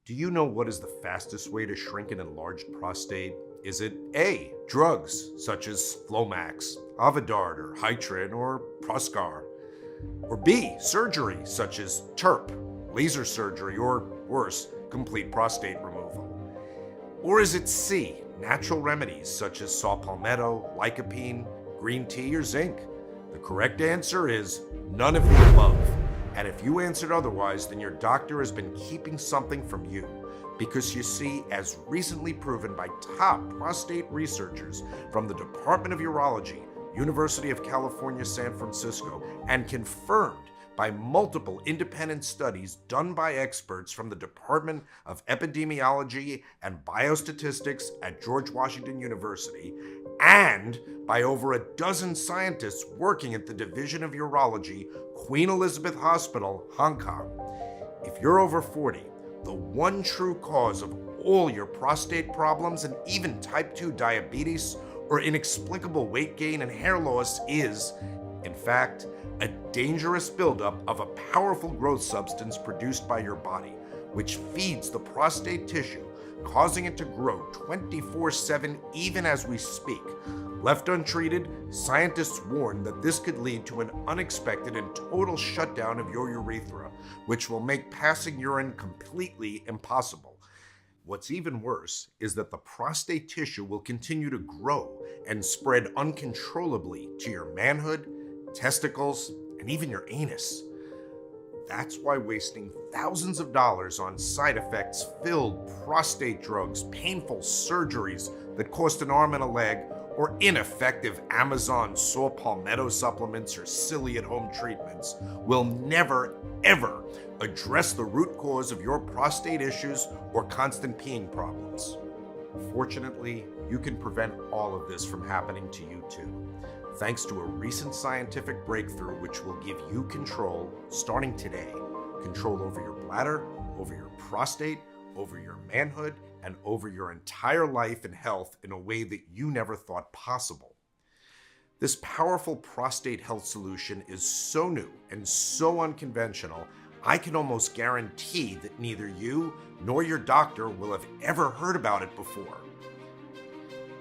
Do you know what is the fastest way to shrink an enlarged prostate? Is it A, drugs such as Flomax, Avodart, or Hytrin, or Proscar? Or B, surgery such as TURP, laser surgery, or worse, complete prostate removal? Or is it C, natural remedies such as saw palmetto, lycopene, green tea, or zinc? The correct answer is none of the above. And if you answered otherwise, then your doctor has been keeping something from you. Because you see, as recently proven by top prostate researchers from the Department of Urology, University of California, San Francisco, and confirmed by multiple independent studies done by experts from the Department of Epidemiology and Biostatistics at George Washington University, and by over a dozen scientists working at the Division of Urology, Queen Elizabeth Hospital, Hong Kong. If you're over 40, the one true cause of all your prostate problems and even type 2 diabetes or inexplicable weight gain and hair loss is, in fact, a dangerous buildup of a powerful growth substance produced by your body, which feeds the prostate tissue, causing it to grow 24/7 even as we speak. Left untreated, scientists warn that this could lead to an unexpected and total shutdown of your urethra, which will make passing urine completely impossible. What's even worse is that the prostate tissue will continue to grow and spread uncontrollably to your manhood, testicles, and even your anus. That's why wasting thousands of dollars on side effects-filled prostate drugs, painful surgeries that cost an arm and a leg, or ineffective Amazon saw palmetto supplements or silly at-home treatments will never, ever address the root cause of your prostate issues or constant peeing problems. Fortunately, you can prevent all of this from happening to you too, thanks to a recent scientific breakthrough which will give you control, starting today, control over your bladder, over your prostate, over your manhood, and over your entire life and health in a way that you never thought possible. This powerful prostate health solution is so new and so unconventional, I can almost guarantee that neither you nor your doctor will have ever heard about it before.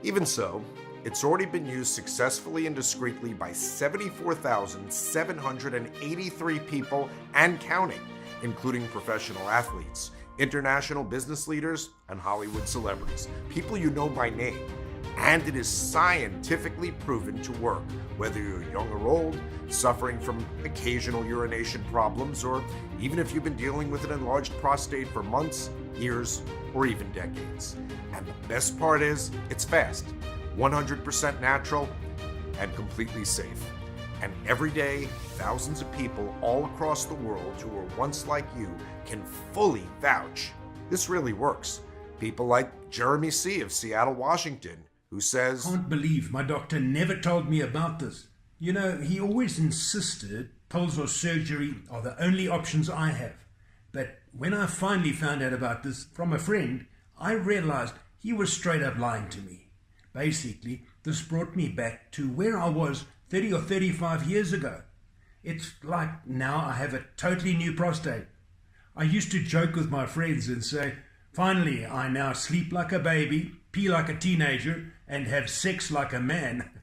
Even so, it's already been used successfully and discreetly by 74,783 people and counting, including professional athletes, international business leaders, and Hollywood celebrities, people you know by name. And it is scientifically proven to work, whether you're young or old, suffering from occasional urination problems, or even if you've been dealing with an enlarged prostate for months, years, or even decades. And the best part is, it's fast, 100% natural, and completely safe. And every day, thousands of people all across the world who were once like you can fully vouch this really works. People like Jeremy C. of Seattle, Washington, who says, "Can't believe my doctor never told me about this. You know, he always insisted pills or surgery are the only options I have. But when I finally found out about this from a friend, I realized he was straight up lying to me. Basically, this brought me back to where I was 30 or 35 years ago. It's like now I have a totally new prostate. I used to joke with my friends and say, finally, I now sleep like a baby, pee like a teenager, and have sex like a man."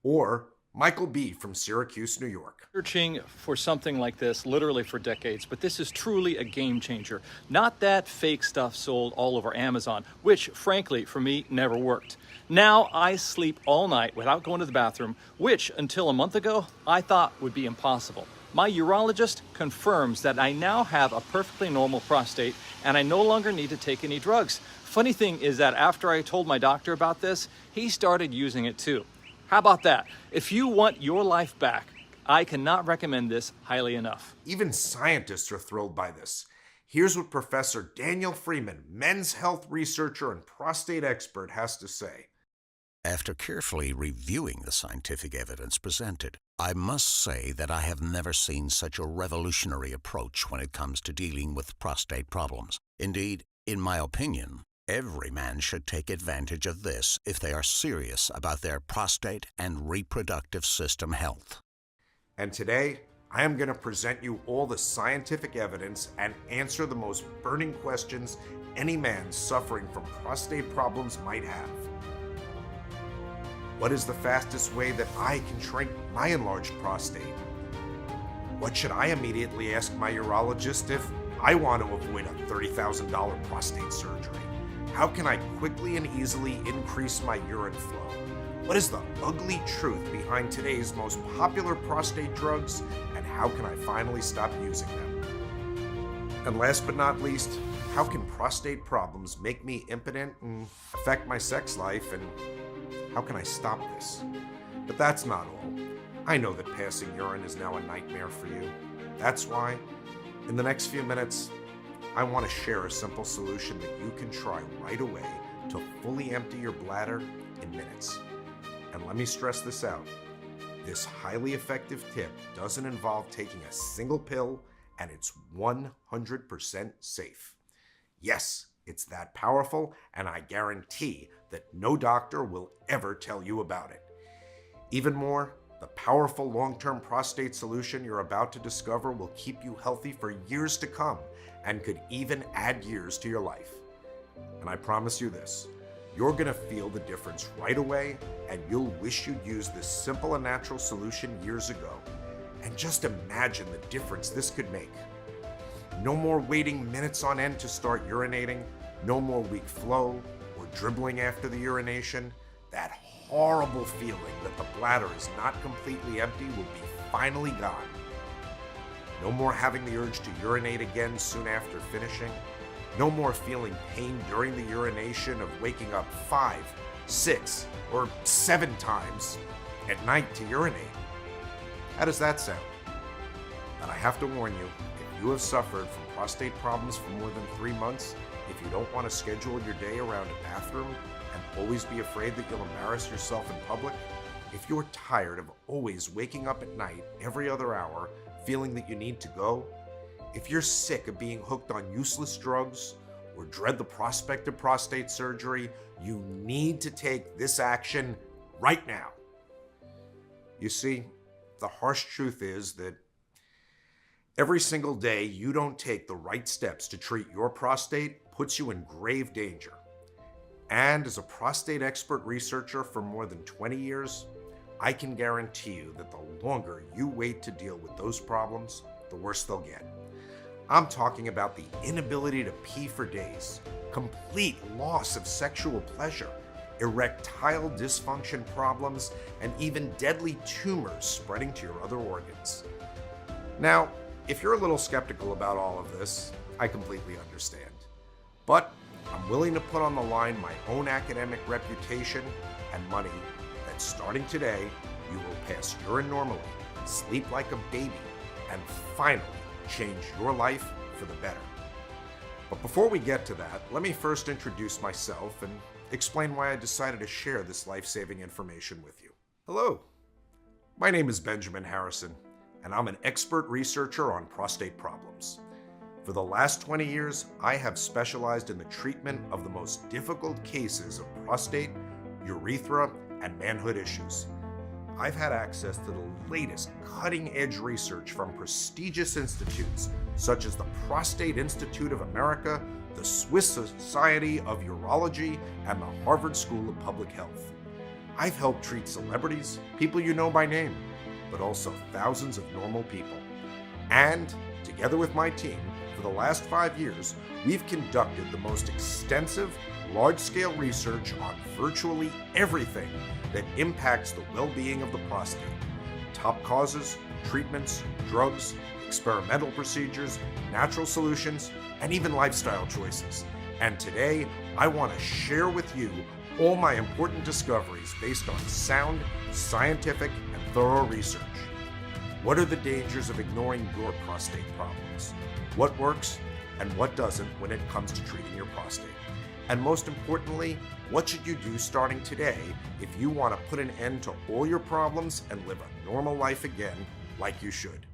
Or Michael B. from Syracuse, New York. Searching for something like this literally for decades, but this is truly a game changer. Not that fake stuff sold all over Amazon, which frankly for me never worked. Now I sleep all night without going to the bathroom, which until a month ago I thought would be impossible. My urologist confirms that I now have a perfectly normal prostate and I no longer need to take any drugs. Funny thing is that after I told my doctor about this, he started using it too. How about that? If you want your life back, I cannot recommend this highly enough. Even scientists are thrilled by this. Here's what Professor Daniel Freeman, men's health researcher and prostate expert, has to say. After carefully reviewing the scientific evidence presented, I must say that I have never seen such a revolutionary approach when it comes to dealing with prostate problems. Indeed, in my opinion, every man should take advantage of this if they are serious about their prostate and reproductive system health. And today, I am going to present you all the scientific evidence and answer the most burning questions any man suffering from prostate problems might have. What is the fastest way that I can shrink my enlarged prostate? What should I immediately ask my urologist if I want to avoid a $30,000 prostate surgery? How can I quickly and easily increase my urine flow? What is the ugly truth behind today's most popular prostate drugs, and how can I finally stop using them? And last but not least, how can prostate problems make me impotent and affect my sex life, and how can I stop this? But that's not all. I know that passing urine is now a nightmare for you. That's why, in the next few minutes, I want to share a simple solution that you can try right away to fully empty your bladder in minutes. And let me stress this out. This highly effective tip doesn't involve taking a single pill, and it's 100% safe. Yes, it's that powerful, and I guarantee that no doctor will ever tell you about it. Even more, the powerful long-term prostate solution you're about to discover will keep you healthy for years to come and could even add years to your life. And I promise you this, you're going to feel the difference right away, and you'll wish you'd used this simple and natural solution years ago. And just imagine the difference this could make. No more waiting minutes on end to start urinating, no more weak flow or dribbling after the urination. That horrible feeling that the bladder is not completely empty will be finally gone. No more having the urge to urinate again soon after finishing. No more feeling pain during the urination of waking up 5, 6, or 7 times at night to urinate. How does that sound? And I have to warn you, if you have suffered from prostate problems for more than 3 months, if you don't want to schedule your day around a bathroom and always be afraid that you'll embarrass yourself in public, if you're tired of always waking up at night every other hour feeling that you need to go, if you're sick of being hooked on useless drugs or dread the prospect of prostate surgery, you need to take this action right now. You see, the harsh truth is that every single day you don't take the right steps to treat your prostate puts you in grave danger. And as a prostate expert researcher for more than 20 years, I can guarantee you that the longer you wait to deal with those problems, the worse they'll get. I'm talking about the inability to pee for days, complete loss of sexual pleasure, erectile dysfunction problems, and even deadly tumors spreading to your other organs. Now, if you're a little skeptical about all of this, I completely understand. But I'm willing to put on the line my own academic reputation and money that starting today, you will pass urine normally, sleep like a baby, and finally change your life for the better. But before we get to that, let me first introduce myself and explain why I decided to share this life-saving information with you. Hello, my name is Benjamin Harrison, and I'm an expert researcher on prostate problems. For the last 20 years, I have specialized in the treatment of the most difficult cases of prostate, urethra, and manhood issues. I've had access to the latest cutting-edge research from prestigious institutes such as the Prostate Institute of America, the Swiss Society of Urology, and the Harvard School of Public Health. I've helped treat celebrities, people you know by name, but also thousands of normal people. And, together with my team, for the last 5 years, we've conducted the most extensive, large-scale research on virtually everything that impacts the well-being of the prostate. Top causes, treatments, drugs, experimental procedures, natural solutions, and even lifestyle choices. And today, I want to share with you all my important discoveries based on sound, scientific, and thorough research. What are the dangers of ignoring your prostate problems? What works and what doesn't when it comes to treating your prostate? And most importantly, what should you do starting today if you want to put an end to all your problems and live a normal life again like you should?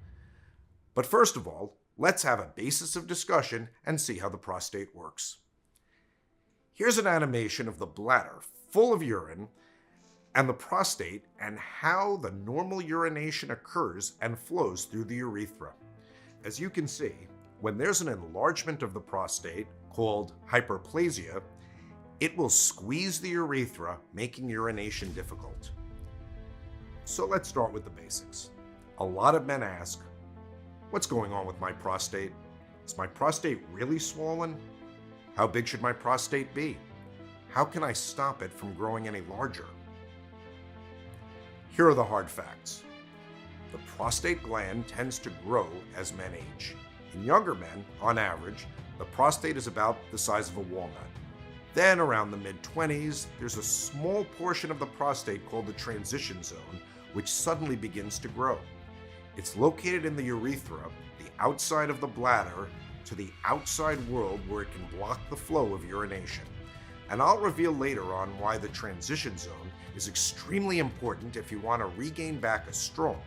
But first of all, let's have a basis of discussion and see how the prostate works. Here's an animation of the bladder full of urine and the prostate, and how the normal urination occurs and flows through the urethra. As you can see, when there's an enlargement of the prostate, called hyperplasia, it will squeeze the urethra, making urination difficult. So let's start with the basics. A lot of men ask, what's going on with my prostate? Is my prostate really swollen? How big should my prostate be? How can I stop it from growing any larger? Here are the hard facts. The prostate gland tends to grow as men age. In younger men, on average, the prostate is about the size of a walnut. Then around the mid-20s, there's a small portion of the prostate called the transition zone, which suddenly begins to grow. It's located in the urethra, the outside of the bladder, to the outside world where it can block the flow of urination. And I'll reveal later on why the transition zone is extremely important if you want to regain back a strong,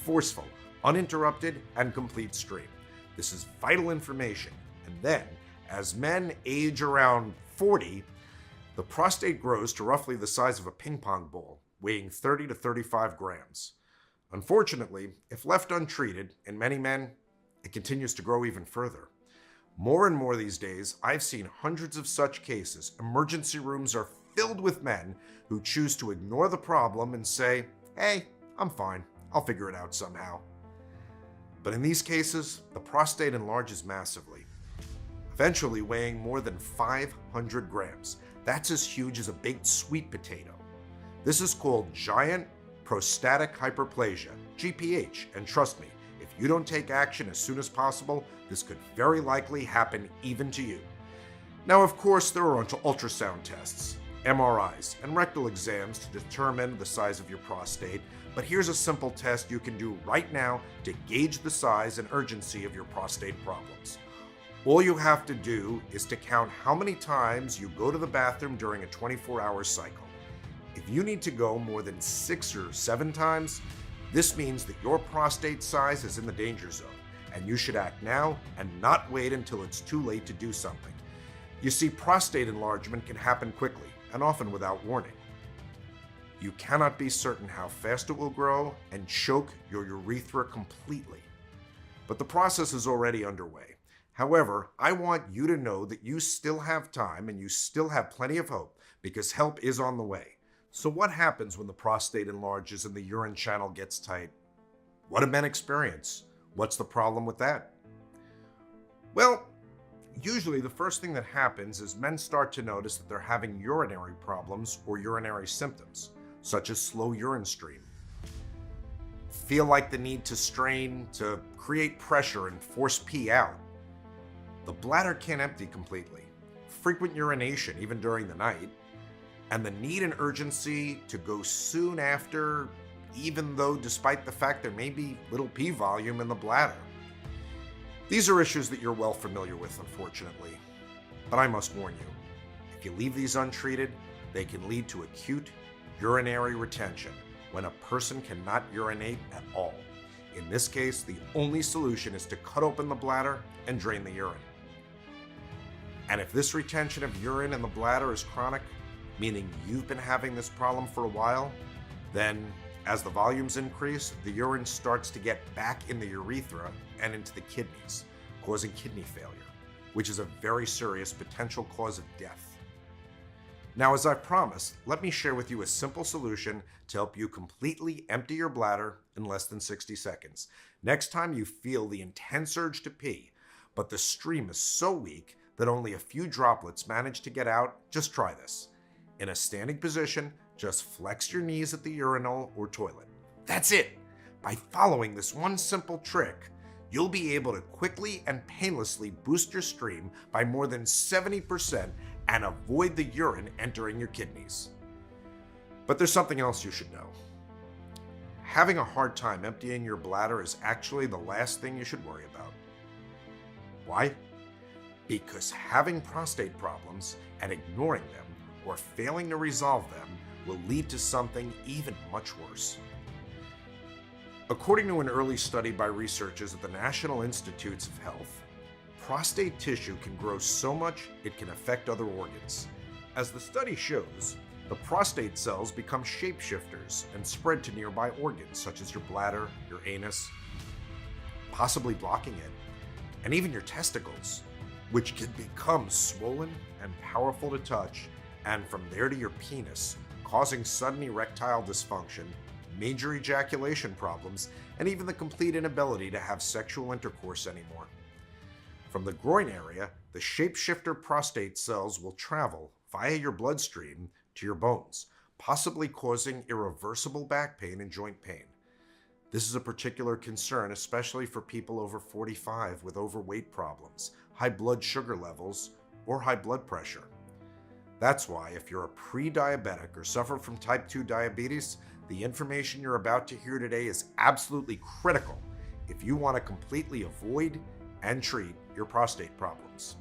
forceful, uninterrupted, and complete stream. This is vital information. And then, as men age around 40, the prostate grows to roughly the size of a ping pong ball, weighing 30 to 35 grams. Unfortunately, if left untreated, in many men, it continues to grow even further. More and more these days, I've seen hundreds of such cases. Emergency rooms are filled with men who choose to ignore the problem and say, hey, I'm fine, I'll figure it out somehow. But in these cases, the prostate enlarges massively, eventually weighing more than 500 grams. That's as huge as a baked sweet potato. This is called giant prostatic hyperplasia, GPH, and trust me, if you don't take action as soon as possible, this could very likely happen even to you. Now, of course, there are ultrasound tests, MRIs, and rectal exams to determine the size of your prostate, but here's a simple test you can do right now to gauge the size and urgency of your prostate problems. All you have to do is to count how many times you go to the bathroom during a 24-hour cycle. If you need to go more than 6 or 7 times, this means that your prostate size is in the danger zone, and you should act now and not wait until it's too late to do something. You see, prostate enlargement can happen quickly and often without warning. You cannot be certain how fast it will grow and choke your urethra completely. But the process is already underway. However, I want you to know that you still have time and you still have plenty of hope because help is on the way. So what happens when the prostate enlarges and the urine channel gets tight? What do men experience? What's the problem with that? Well, usually the first thing that happens is men start to notice that they're having urinary problems or urinary symptoms, such as slow urine stream. Feel like the need to strain to create pressure and force pee out. The bladder can't empty completely. Frequent urination, even during the night. And the need and urgency to go soon after, even though despite the fact there may be little pee volume in the bladder. These are issues that you're well familiar with, unfortunately. But I must warn you, if you leave these untreated, they can lead to acute urinary retention, when a person cannot urinate at all. In this case, the only solution is to cut open the bladder and drain the urine. And if this retention of urine in the bladder is chronic, meaning you've been having this problem for a while, then as the volumes increase, the urine starts to get back in the urethra and into the kidneys, causing kidney failure, which is a very serious potential cause of death. Now, as I promised, let me share with you a simple solution to help you completely empty your bladder in less than 60 seconds. Next time you feel the intense urge to pee, but the stream is so weak that only a few droplets manage to get out, just try this. In a standing position, just flex your knees at the urinal or toilet. That's it! By following this one simple trick, you'll be able to quickly and painlessly boost your stream by more than 70% and avoid the urine entering your kidneys. But there's something else you should know. Having a hard time emptying your bladder is actually the last thing you should worry about. Why? Because having prostate problems and ignoring them or failing to resolve them will lead to something even much worse. According to an early study by researchers at the National Institutes of Health, prostate tissue can grow so much it can affect other organs. As the study shows, the prostate cells become shapeshifters and spread to nearby organs such as your bladder, your anus, possibly blocking it, and even your testicles, which can become swollen and powerful to touch, and from there to your penis, causing sudden erectile dysfunction, major ejaculation problems, and even the complete inability to have sexual intercourse anymore. From the groin area, the shapeshifter prostate cells will travel via your bloodstream to your bones, possibly causing irreversible back pain and joint pain. This is a particular concern, especially for people over 45 with overweight problems, high blood sugar levels, or high blood pressure. That's why if you're a pre-diabetic or suffer from type 2 diabetes, the information you're about to hear today is absolutely critical if you want to completely avoid and treat your prostate problems.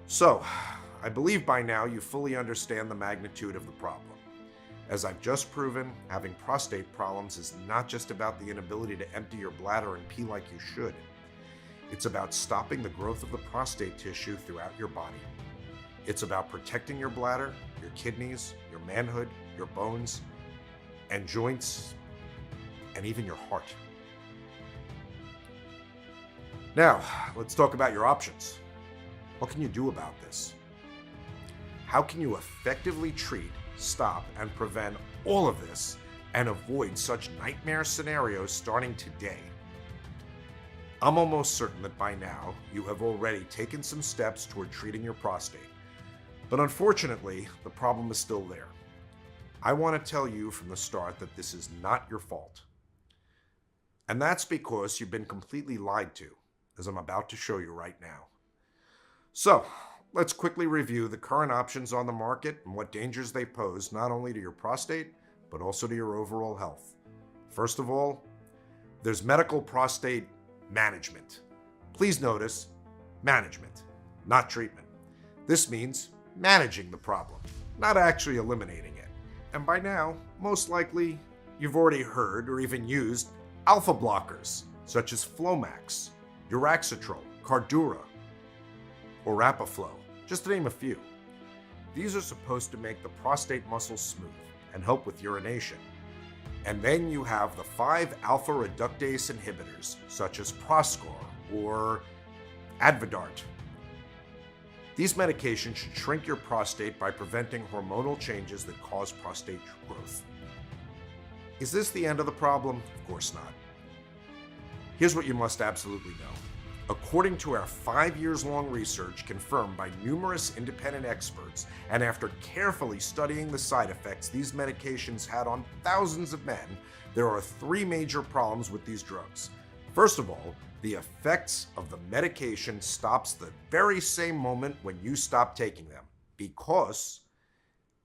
So, I believe by now you fully understand the magnitude of the problem. As I've just proven, having prostate problems is not just about the inability to empty your bladder and pee like you should. It's about stopping the growth of the prostate tissue throughout your body. It's about protecting your bladder, your kidneys, your manhood, your bones, and joints, and even your heart. Now, let's talk about your options. What can you do about this? How can you effectively treat, stop, and prevent all of this and avoid such nightmare scenarios starting today? I'm almost certain that by now you have already taken some steps toward treating your prostate. But unfortunately, the problem is still there. I want to tell you from the start that this is not your fault. And that's because you've been completely lied to, as I'm about to show you right now. So, let's quickly review the current options on the market and what dangers they pose not only to your prostate, but also to your overall health. First of all, there's medical prostate management. Please notice, management, not treatment. This means managing the problem, not actually eliminating it. And by now, most likely, you've already heard or even used alpha blockers, such as Flomax, Uraxatrol, Cardura, or Rapaflow, just to name a few. These are supposed to make the prostate muscle smooth and help with urination. And then you have the 5 alpha reductase inhibitors, such as Proscar or Advidart. These medications should shrink your prostate by preventing hormonal changes that cause prostate growth. Is this the end of the problem? Of course not. Here's what you must absolutely know. According to our 5 years long research confirmed by numerous independent experts, and after carefully studying the side effects these medications had on thousands of men, there are 3 major problems with these drugs. First of all, the effects of the medication stops the very same moment when you stop taking them. Because,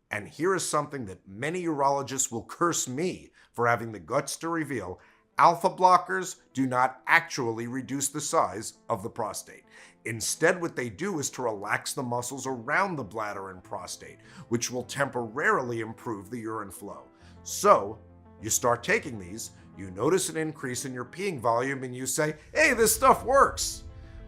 and here is something that many urologists will curse me for having the guts to reveal, alpha blockers do not actually reduce the size of the prostate. Instead, what they do is to relax the muscles around the bladder and prostate, which will temporarily improve the urine flow. So, you start taking these, you notice an increase in your peeing volume, and you say, hey, this stuff works.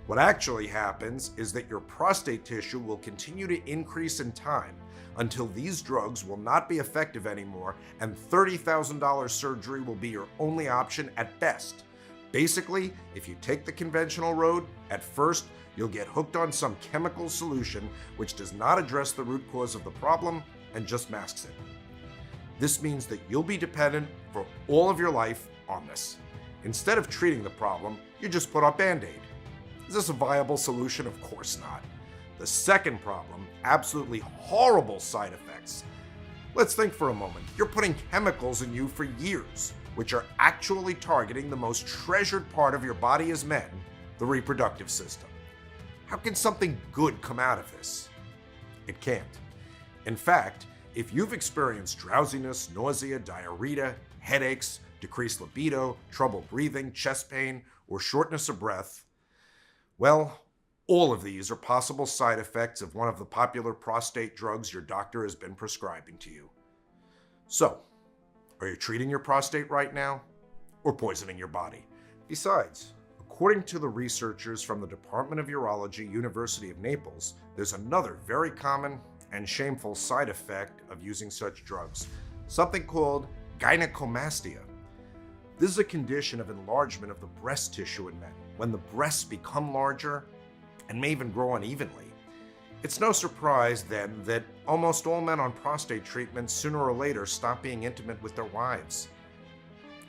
What actually happens is that your prostate tissue will continue to increase in time until these drugs will not be effective anymore, and $30,000 surgery will be your only option at best. Basically, if you take the conventional road, at first, you'll get hooked on some chemical solution which does not address the root cause of the problem and just masks it. This means that you'll be dependent for all of your life on this. Instead of treating the problem, you just put on Band-Aid. Is this a viable solution? Of course not. The second problem, absolutely horrible side effects. Let's think for a moment. You're putting chemicals in you for years, which are actually targeting the most treasured part of your body as men, the reproductive system. How can something good come out of this? It can't. In fact, if you've experienced drowsiness, nausea, diarrhea, headaches, decreased libido, trouble breathing, chest pain, or shortness of breath, well, all of these are possible side effects of one of the popular prostate drugs your doctor has been prescribing to you. So, are you treating your prostate right now, or poisoning your body? Besides, according to the researchers from the Department of Urology, University of Naples, there's another very common and shameful side effect of using such drugs, something called gynecomastia. This is a condition of enlargement of the breast tissue in men, when the breasts become larger and may even grow unevenly. It's no surprise then that almost all men on prostate treatment sooner or later stop being intimate with their wives,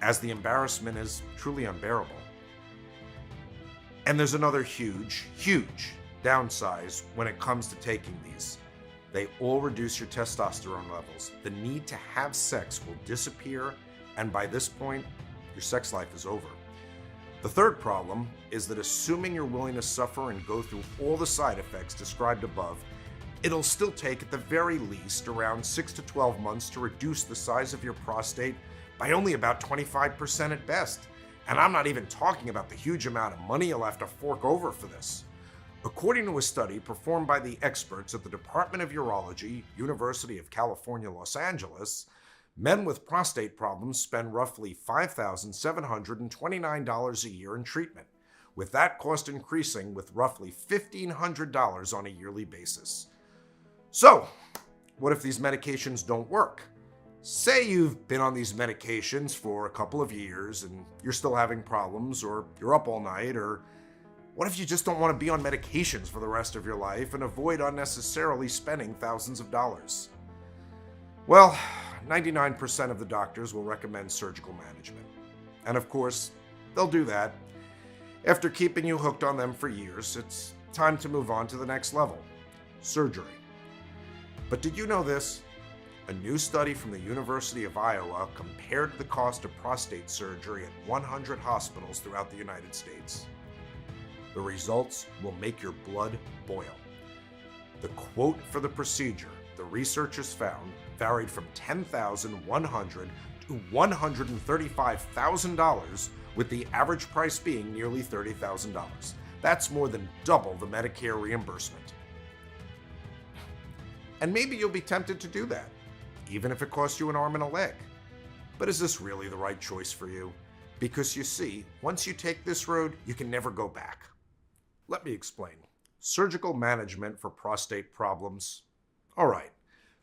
as the embarrassment is truly unbearable. And there's another huge downside when it comes to taking these. They all reduce your testosterone levels. The need to have sex will disappear, and by this point, your sex life is over. The third problem is that assuming you're willing to suffer and go through all the side effects described above, it'll still take at the very least around 6 to 12 months to reduce the size of your prostate by only about 25% at best. And I'm not even talking about the huge amount of money you'll have to fork over for this. According to a study performed by the experts at the Department of Urology, University of California, Los Angeles, men with prostate problems spend roughly $5,729 a year in treatment, with that cost increasing with roughly $1,500 on a yearly basis. So, what if these medications don't work? Say you've been on these medications for a couple of years and you're still having problems, or you're up all night, or what if you just don't want to be on medications for the rest of your life and avoid unnecessarily spending thousands of dollars? Well, 99% of the doctors will recommend surgical management. And of course, they'll do that. After keeping you hooked on them for years, it's time to move on to the next level: surgery. But did you know this? A new study from the University of Iowa compared the cost of prostate surgery at 100 hospitals throughout the United States. The results will make your blood boil. The quote for the procedure, the researchers found, varied from $10,100 to $135,000, with the average price being nearly $30,000. That's more than double the Medicare reimbursement. And maybe you'll be tempted to do that, even if it costs you an arm and a leg. But is this really the right choice for you? Because you see, once you take this road, you can never go back. Let me explain. Surgical management for prostate problems. All right.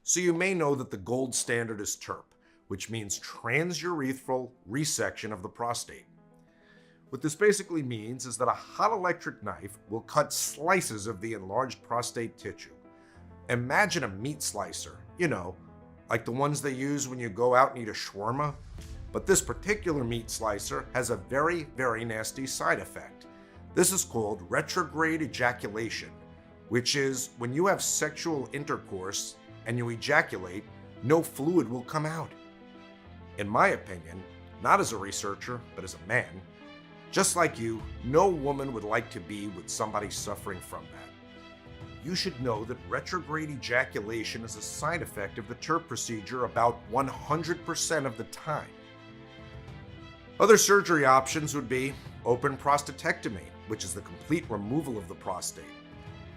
So you may know that the gold standard is TURP, which means transurethral resection of the prostate. What this basically means is that a hot electric knife will cut slices of the enlarged prostate tissue. Imagine a meat slicer, like the ones they use when you go out and eat a shawarma. But this particular meat slicer has a very, very nasty side effect. This is called retrograde ejaculation, which is when you have sexual intercourse and you ejaculate, no fluid will come out. In my opinion, not as a researcher, but as a man, just like you, no woman would like to be with somebody suffering from that. You should know that retrograde ejaculation is a side effect of the TURP procedure about 100% of the time. Other surgery options would be open prostatectomy, which is the complete removal of the prostate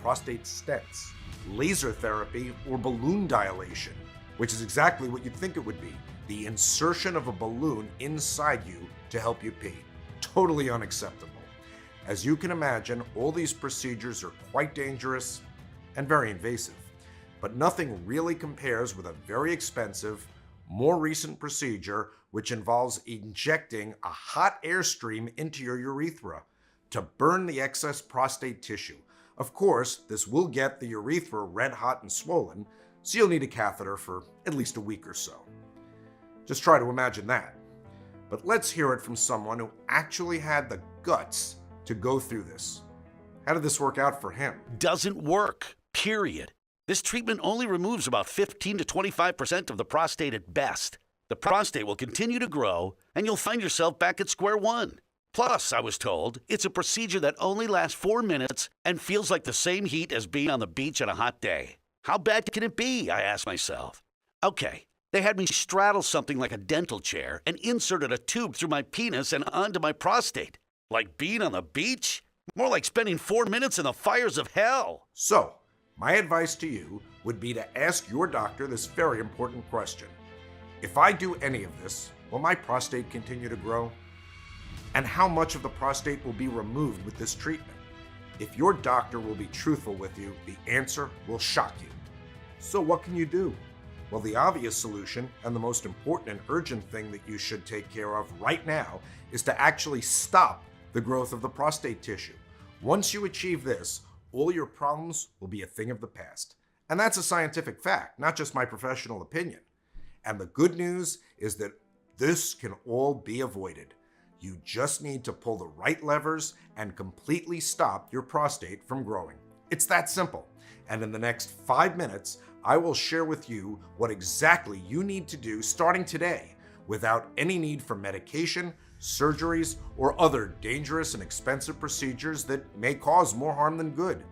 stents, laser therapy, or balloon dilation, which is exactly what you'd think it would be: the insertion of a balloon inside you to help you pee. Totally unacceptable. As you can imagine, all these procedures are quite dangerous and very invasive, but nothing really compares with a very expensive, more recent procedure which involves injecting a hot airstream into your urethra to burn the excess prostate tissue. Of course, this will get the urethra red hot and swollen, so you'll need a catheter for at least a week or so. Just try to imagine that. But let's hear it from someone who actually had the guts to go through this. How did this work out for him? Doesn't work, period. This treatment only removes about 15 to 25% of the prostate at best. The prostate will continue to grow, and you'll find yourself back at square one. Plus, I was told, it's a procedure that only lasts 4 minutes and feels like the same heat as being on the beach on a hot day. How bad can it be, I asked myself. Okay, they had me straddle something like a dental chair and inserted a tube through my penis and onto my prostate. Like being on the beach? More like spending 4 minutes in the fires of hell. So, my advice to you would be to ask your doctor this very important question. If I do any of this, will my prostate continue to grow? And how much of the prostate will be removed with this treatment? If your doctor will be truthful with you, the answer will shock you. So what can you do? Well, the obvious solution and the most important and urgent thing that you should take care of right now is to actually stop the growth of the prostate tissue. Once you achieve this, all your problems will be a thing of the past. And that's a scientific fact, not just my professional opinion. And the good news is that this can all be avoided. You just need to pull the right levers and completely stop your prostate from growing. It's that simple. And in the next 5 minutes, I will share with you what exactly you need to do starting today without any need for medication, surgeries, or other dangerous and expensive procedures that may cause more harm than good.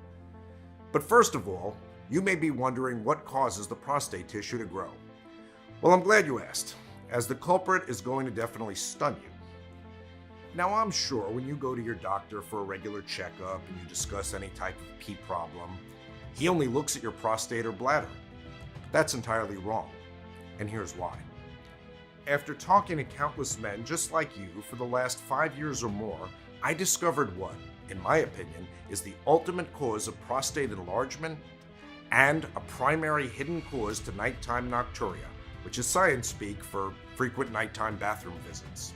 But first of all, you may be wondering what causes the prostate tissue to grow. Well, I'm glad you asked, as the culprit is going to definitely stun you. Now, I'm sure when you go to your doctor for a regular checkup and you discuss any type of pee problem, he only looks at your prostate or bladder. That's entirely wrong, and here's why. After talking to countless men just like you for the last 5 years or more, I discovered what, in my opinion, is the ultimate cause of prostate enlargement and a primary hidden cause to nighttime nocturia, which is science speak for frequent nighttime bathroom visits.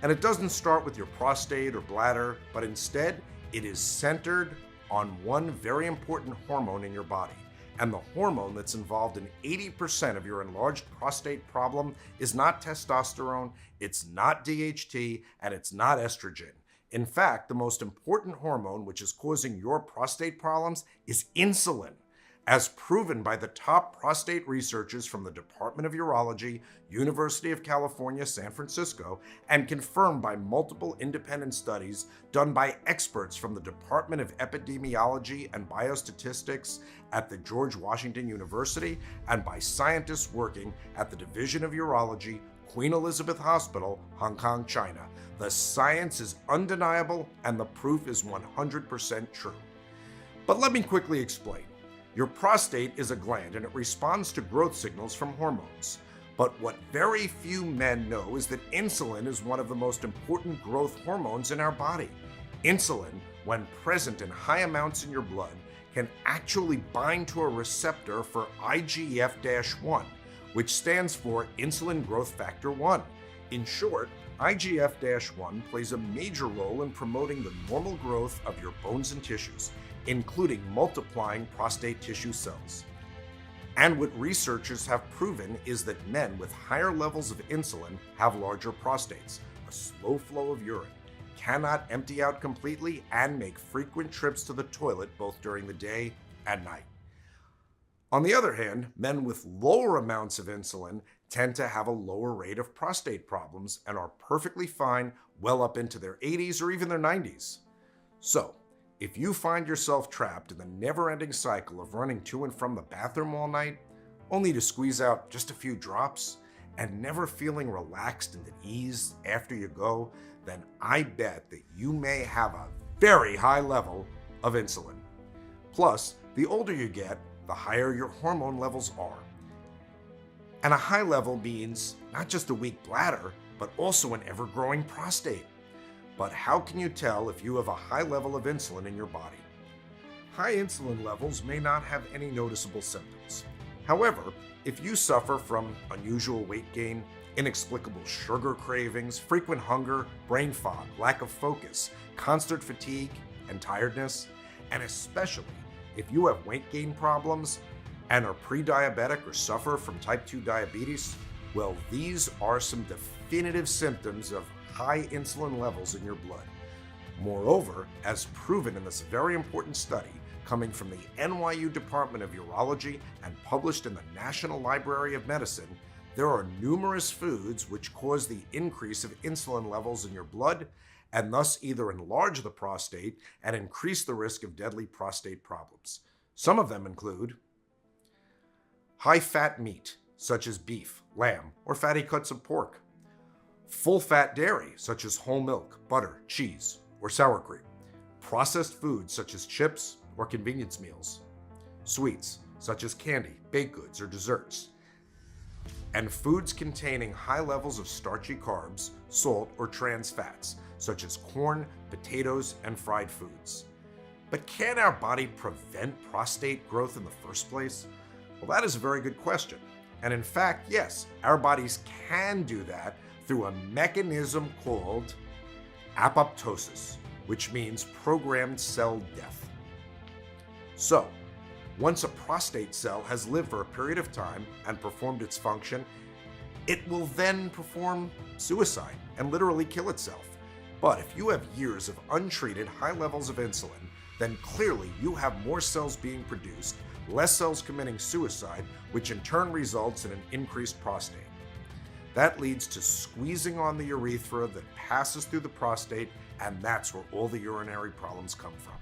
And it doesn't start with your prostate or bladder, but instead, it is centered on one very important hormone in your body. And the hormone that's involved in 80% of your enlarged prostate problem is not testosterone, it's not DHT, and it's not estrogen. In fact, the most important hormone which is causing your prostate problems is insulin, as proven by the top prostate researchers from the Department of Urology, University of California, San Francisco, and confirmed by multiple independent studies done by experts from the Department of Epidemiology and Biostatistics at the George Washington University and by scientists working at the Division of Urology, Queen Elizabeth Hospital, Hong Kong, China. The science is undeniable and the proof is 100% true. But let me quickly explain. Your prostate is a gland and it responds to growth signals from hormones. But what very few men know is that insulin is one of the most important growth hormones in our body. Insulin, when present in high amounts in your blood, can actually bind to a receptor for IGF-1, which stands for insulin growth factor 1. In short, IGF-1 plays a major role in promoting the normal growth of your bones and tissues, including multiplying prostate tissue cells. And what researchers have proven is that men with higher levels of insulin have larger prostates, a slow flow of urine, cannot empty out completely, and make frequent trips to the toilet both during the day and night. On the other hand, men with lower amounts of insulin tend to have a lower rate of prostate problems and are perfectly fine well up into their 80s or even their 90s. So, if you find yourself trapped in the never-ending cycle of running to and from the bathroom all night, only to squeeze out just a few drops, and never feeling relaxed and at ease after you go, then I bet that you may have a very high level of insulin. Plus, the older you get, the higher your hormone levels are. And a high level means not just a weak bladder, but also an ever-growing prostate. But how can you tell if you have a high level of insulin in your body? High insulin levels may not have any noticeable symptoms. However, if you suffer from unusual weight gain, inexplicable sugar cravings, frequent hunger, brain fog, lack of focus, constant fatigue, and tiredness, and especially if you have weight gain problems and are pre-diabetic or suffer from type 2 diabetes, well, these are some definitive symptoms of high insulin levels in your blood. Moreover, as proven in this very important study coming from the NYU Department of Urology and published in the National Library of Medicine, there are numerous foods which cause the increase of insulin levels in your blood and thus either enlarge the prostate and increase the risk of deadly prostate problems. Some of them include high-fat meat, such as beef, lamb, or fatty cuts of pork. Full-fat dairy, such as whole milk, butter, cheese, or sour cream. Processed foods, such as chips or convenience meals. Sweets, such as candy, baked goods, or desserts. And foods containing high levels of starchy carbs, salt, or trans fats, such as corn, potatoes, and fried foods. But can our body prevent prostate growth in the first place? Well, that is a very good question. And in fact, yes, our bodies can do that through a mechanism called apoptosis, which means programmed cell death. So, once a prostate cell has lived for a period of time and performed its function, it will then perform suicide and literally kill itself. But if you have years of untreated high levels of insulin, then clearly you have more cells being produced, less cells committing suicide, which in turn results in an increased prostate. That leads to squeezing on the urethra that passes through the prostate, and that's where all the urinary problems come from.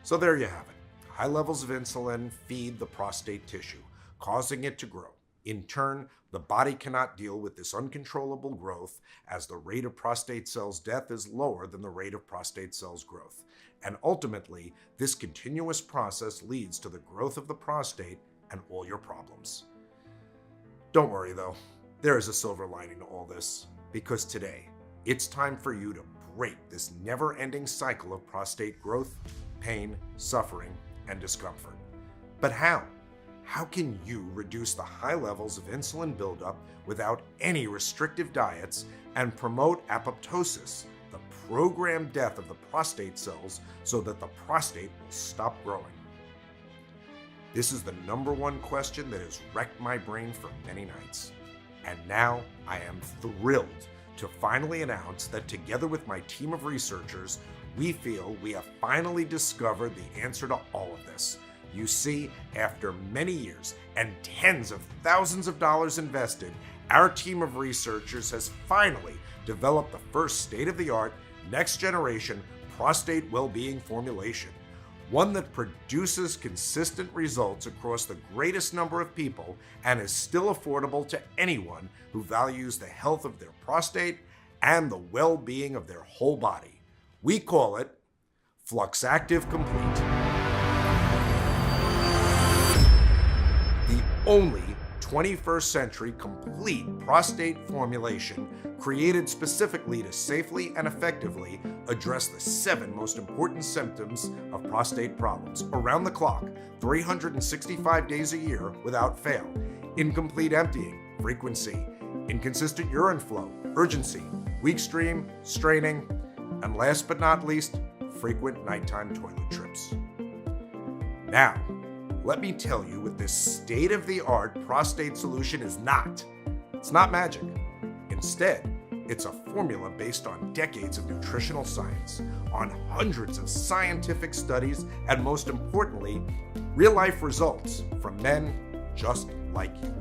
So there you have it. High levels of insulin feed the prostate tissue, causing it to grow. In turn, the body cannot deal with this uncontrollable growth, as the rate of prostate cells death is lower than the rate of prostate cells growth. And ultimately, this continuous process leads to the growth of the prostate and all your problems. Don't worry though, there is a silver lining to all this, because today, it's time for you to break this never-ending cycle of prostate growth, pain, suffering, and discomfort. But how? How can you reduce the high levels of insulin buildup without any restrictive diets and promote apoptosis, the programmed death of the prostate cells, so that the prostate will stop growing? This is the number one question that has wrecked my brain for many nights. And now I am thrilled to finally announce that together with my team of researchers, we feel we have finally discovered the answer to all of this. You see, after many years and tens of thousands of dollars invested, our team of researchers has finally developed the first state-of-the-art, next-generation prostate well-being formulation, one that produces consistent results across the greatest number of people and is still affordable to anyone who values the health of their prostate and the well-being of their whole body. We call it Fluxactive Complete. The only 21st century complete prostate formulation created specifically to safely and effectively address the 7 most important symptoms of prostate problems around the clock, 365 days a year without fail: incomplete emptying, frequency, inconsistent urine flow, urgency, weak stream, straining, and last but not least, frequent nighttime toilet trips. Now, let me tell you what this state-of-the-art prostate solution is not. It's not magic. Instead, it's a formula based on decades of nutritional science, on hundreds of scientific studies, and most importantly, real-life results from men just like you.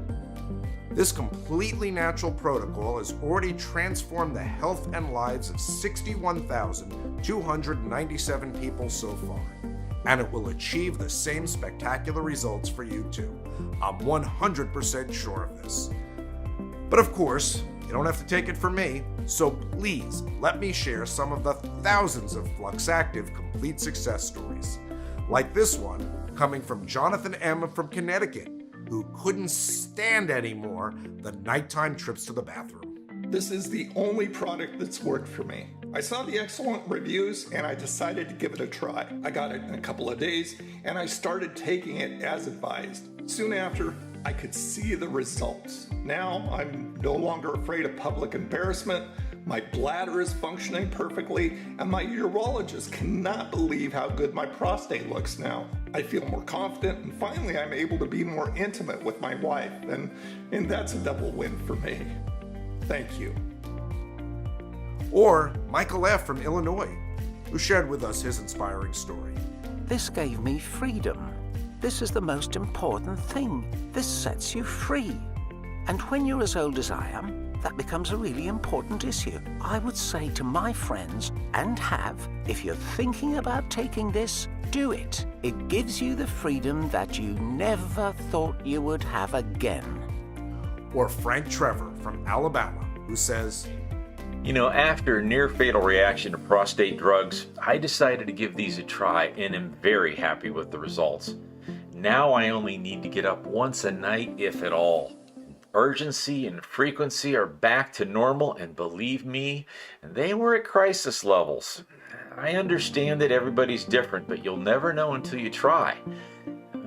This completely natural protocol has already transformed the health and lives of 61,297 people so far. And it will achieve the same spectacular results for you too. I'm 100% sure of this. But of course, you don't have to take it from me, so please let me share some of the thousands of Fluxactive complete success stories. Like this one, coming from Jonathan M. from Connecticut, who couldn't stand anymore the nighttime trips to the bathroom. This is the only product that's worked for me. I saw the excellent reviews and I decided to give it a try. I got it in a couple of days and I started taking it as advised. Soon after, I could see the results. Now I'm no longer afraid of public embarrassment. My bladder is functioning perfectly and my urologist cannot believe how good my prostate looks now. I feel more confident and finally I'm able to be more intimate with my wife, and that's a double win for me. Thank you. Or Michael F. from Illinois, who shared with us his inspiring story. This gave me freedom. This is the most important thing. This sets you free. And when you're as old as I am, that becomes a really important issue. I would say to my friends, and if you're thinking about taking this, do it. It gives you the freedom that you never thought you would have again. Or Frank Trevor from Alabama, who says, You know, after a near-fatal reaction to prostate drugs, I decided to give these a try and am very happy with the results. Now I only need to get up once a night, if at all. Urgency and frequency are back to normal, and believe me, they were at crisis levels. I understand that everybody's different, but you'll never know until you try.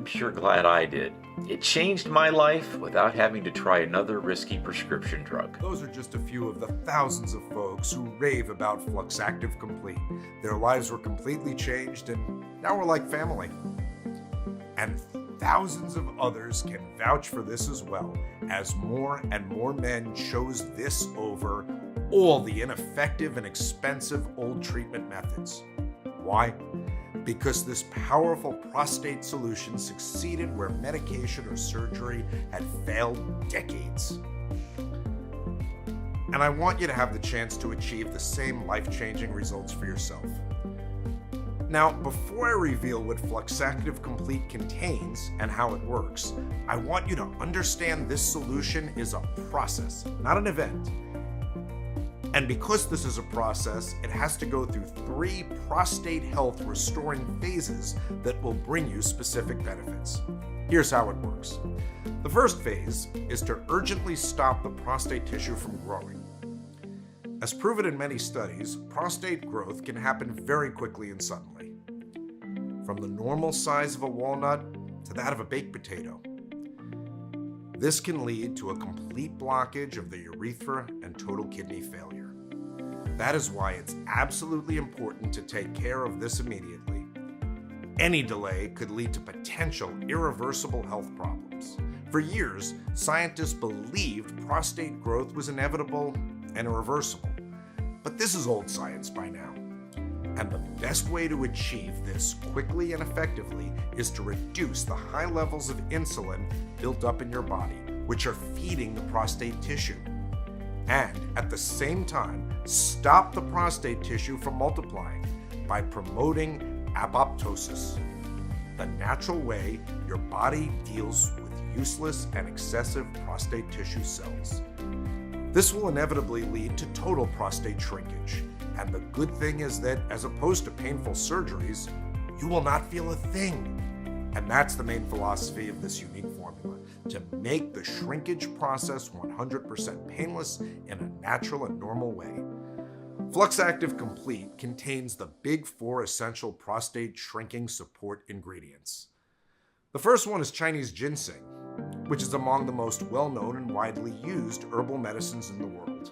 I'm sure glad I did. It changed my life without having to try another risky prescription drug. Those are just a few of the thousands of folks who rave about Fluxactive Complete. Their lives were completely changed, and now we're like family. And thousands of others can vouch for this as well, as more and more men chose this over all the ineffective and expensive old treatment methods. Why? Because this powerful prostate solution succeeded where medication or surgery had failed decades. And I want you to have the chance to achieve the same life-changing results for yourself. Now, before I reveal what Fluxactive Complete contains and how it works, I want you to understand this solution is a process, not an event. And because this is a process, it has to go through 3 prostate health restoring phases that will bring you specific benefits. Here's how it works. The first phase is to urgently stop the prostate tissue from growing. As proven in many studies, prostate growth can happen very quickly and suddenly, from the normal size of a walnut to that of a baked potato. This can lead to a complete blockage of the urethra and total kidney failure. That is why it's absolutely important to take care of this immediately. Any delay could lead to potential irreversible health problems. For years, scientists believed prostate growth was inevitable and irreversible. But this is old science by now. And the best way to achieve this quickly and effectively is to reduce the high levels of insulin built up in your body, which are feeding the prostate tissue. And at the same time, stop the prostate tissue from multiplying by promoting apoptosis, the natural way your body deals with useless and excessive prostate tissue cells. This will inevitably lead to total prostate shrinkage. And the good thing is that, as opposed to painful surgeries, you will not feel a thing. And that's the main philosophy of this unique formula, to make the shrinkage process 100% painless in a natural and normal way. Fluxactive Complete contains the big 4 essential prostate shrinking support ingredients. The first one is Chinese ginseng, which is among the most well-known and widely used herbal medicines in the world.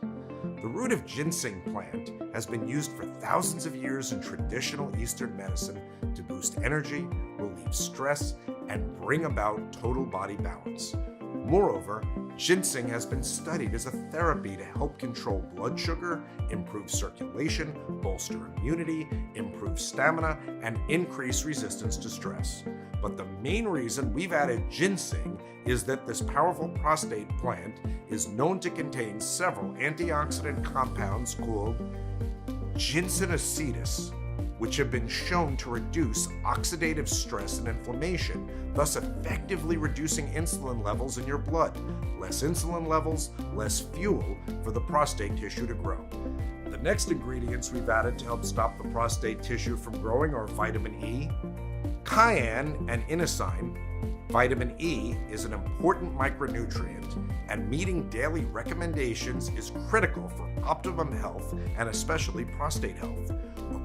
The root of ginseng plant has been used for thousands of years in traditional Eastern medicine to boost energy, relieve stress, and bring about total body balance. Moreover, ginseng has been studied as a therapy to help control blood sugar, improve circulation, bolster immunity, improve stamina, and increase resistance to stress. But the main reason we've added ginseng is that this powerful prostate plant is known to contain several antioxidant compounds called ginsenoscidas, which have been shown to reduce oxidative stress and inflammation, thus effectively reducing insulin levels in your blood. Less insulin levels, less fuel for the prostate tissue to grow. The next ingredients we've added to help stop the prostate tissue from growing are vitamin E, cayenne, and inosine. Vitamin E is an important micronutrient, and meeting daily recommendations is critical for optimum health and especially prostate health.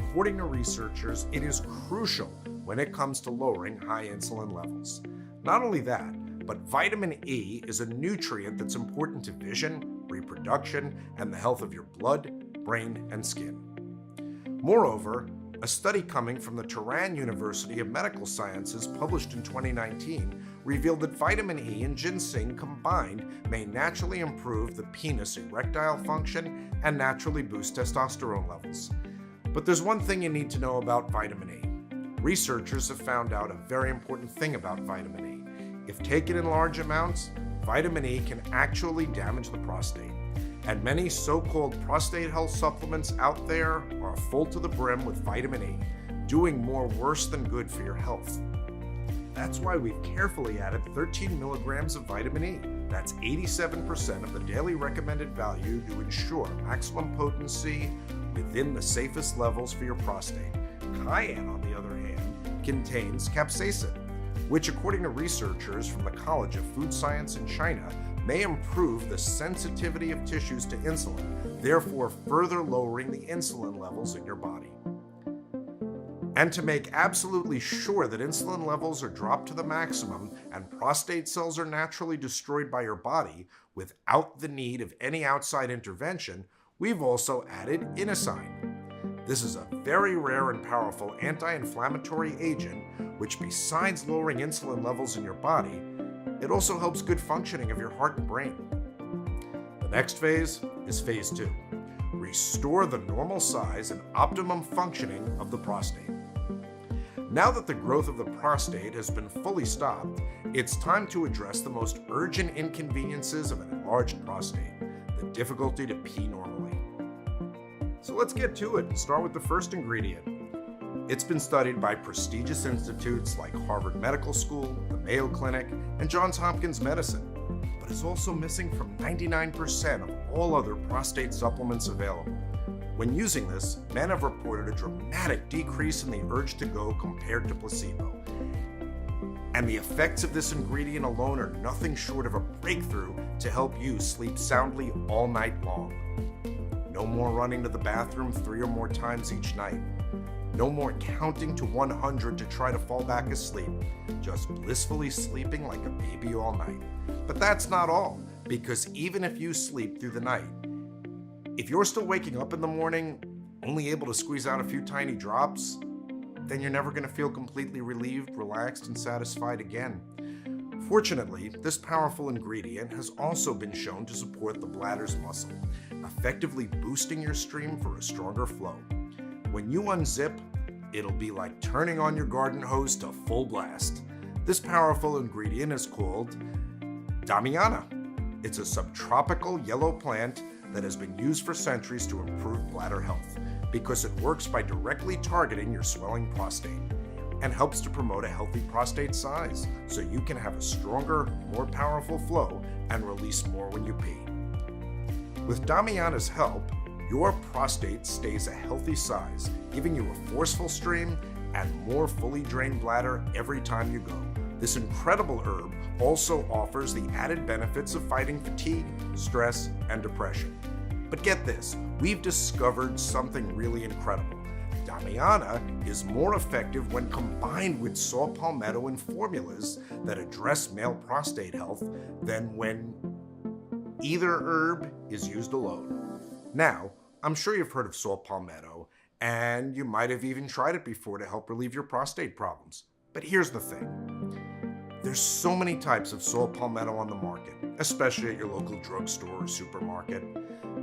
According to researchers, it is crucial when it comes to lowering high insulin levels. Not only that, but vitamin E is a nutrient that's important to vision, reproduction, and the health of your blood, brain, and skin. Moreover, a study coming from the Tehran University of Medical Sciences published in 2019 revealed that vitamin E and ginseng combined may naturally improve the penis erectile function and naturally boost testosterone levels. But there's one thing you need to know about vitamin E. Researchers have found out a very important thing about vitamin E. If taken in large amounts, vitamin E can actually damage the prostate. And many so-called prostate health supplements out there are full to the brim with vitamin E, doing more worse than good for your health. That's why we've carefully added 13 milligrams of vitamin E. That's 87% of the daily recommended value to ensure maximum potency within the safest levels for your prostate. Cayenne, on the other hand, contains capsaicin, which, according to researchers from the College of Food Science in China, may improve the sensitivity of tissues to insulin, therefore further lowering the insulin levels in your body. And to make absolutely sure that insulin levels are dropped to the maximum and prostate cells are naturally destroyed by your body without the need of any outside intervention, we've also added inosine. This is a very rare and powerful anti-inflammatory agent, which besides lowering insulin levels in your body, it also helps good functioning of your heart and brain. The next phase is phase 2. Restore the normal size and optimum functioning of the prostate. Now that the growth of the prostate has been fully stopped, it's time to address the most urgent inconveniences of an enlarged prostate, the difficulty to pee normally. So let's get to it and start with the first ingredient. It's been studied by prestigious institutes like Harvard Medical School, the Mayo Clinic, and Johns Hopkins Medicine, but is also missing from 99% of all other prostate supplements available. When using this, men have reported a dramatic decrease in the urge to go compared to placebo. And the effects of this ingredient alone are nothing short of a breakthrough to help you sleep soundly all night long. No more running to the bathroom 3 or more times each night. No more counting to 100 to try to fall back asleep. Just blissfully sleeping like a baby all night. But that's not all, because even if you sleep through the night, if you're still waking up in the morning, only able to squeeze out a few tiny drops, then you're never going to feel completely relieved, relaxed, and satisfied again. Fortunately, this powerful ingredient has also been shown to support the bladder's muscle, effectively boosting your stream for a stronger flow. When you unzip, it'll be like turning on your garden hose to full blast. This powerful ingredient is called Damiana. It's a subtropical yellow plant that has been used for centuries to improve bladder health because it works by directly targeting your swelling prostate and helps to promote a healthy prostate size so you can have a stronger, more powerful flow and release more when you pee. With Damiana's help, your prostate stays a healthy size, giving you a forceful stream and more fully drained bladder every time you go. This incredible herb also offers the added benefits of fighting fatigue, stress, and depression. But get this, we've discovered something really incredible. Damiana is more effective when combined with saw palmetto in formulas that address male prostate health than when either herb is used alone. Now, I'm sure you've heard of saw palmetto, and you might have even tried it before to help relieve your prostate problems. But here's the thing. There's so many types of saw palmetto on the market, especially at your local drugstore or supermarket,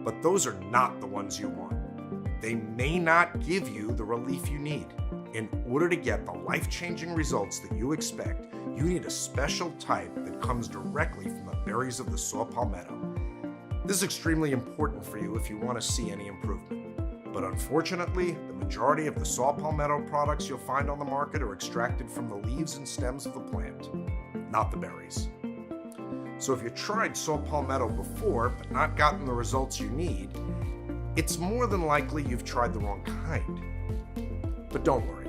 but those are not the ones you want. They may not give you the relief you need. In order to get the life-changing results that you expect, you need a special type that comes directly from the berries of the saw palmetto. This is extremely important for you if you want to see any improvement. But unfortunately, the majority of the saw palmetto products you'll find on the market are extracted from the leaves and stems of the plant, not the berries. So if you tried saw palmetto before but not gotten the results you need, it's more than likely you've tried the wrong kind. But don't worry,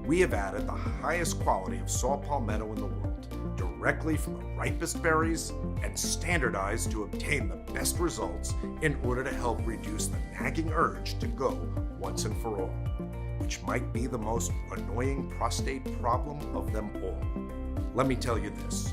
we have added the highest quality of saw palmetto in the world, directly from the ripest berries and standardized to obtain the best results in order to help reduce the nagging urge to go once and for all, which might be the most annoying prostate problem of them all. Let me tell you this,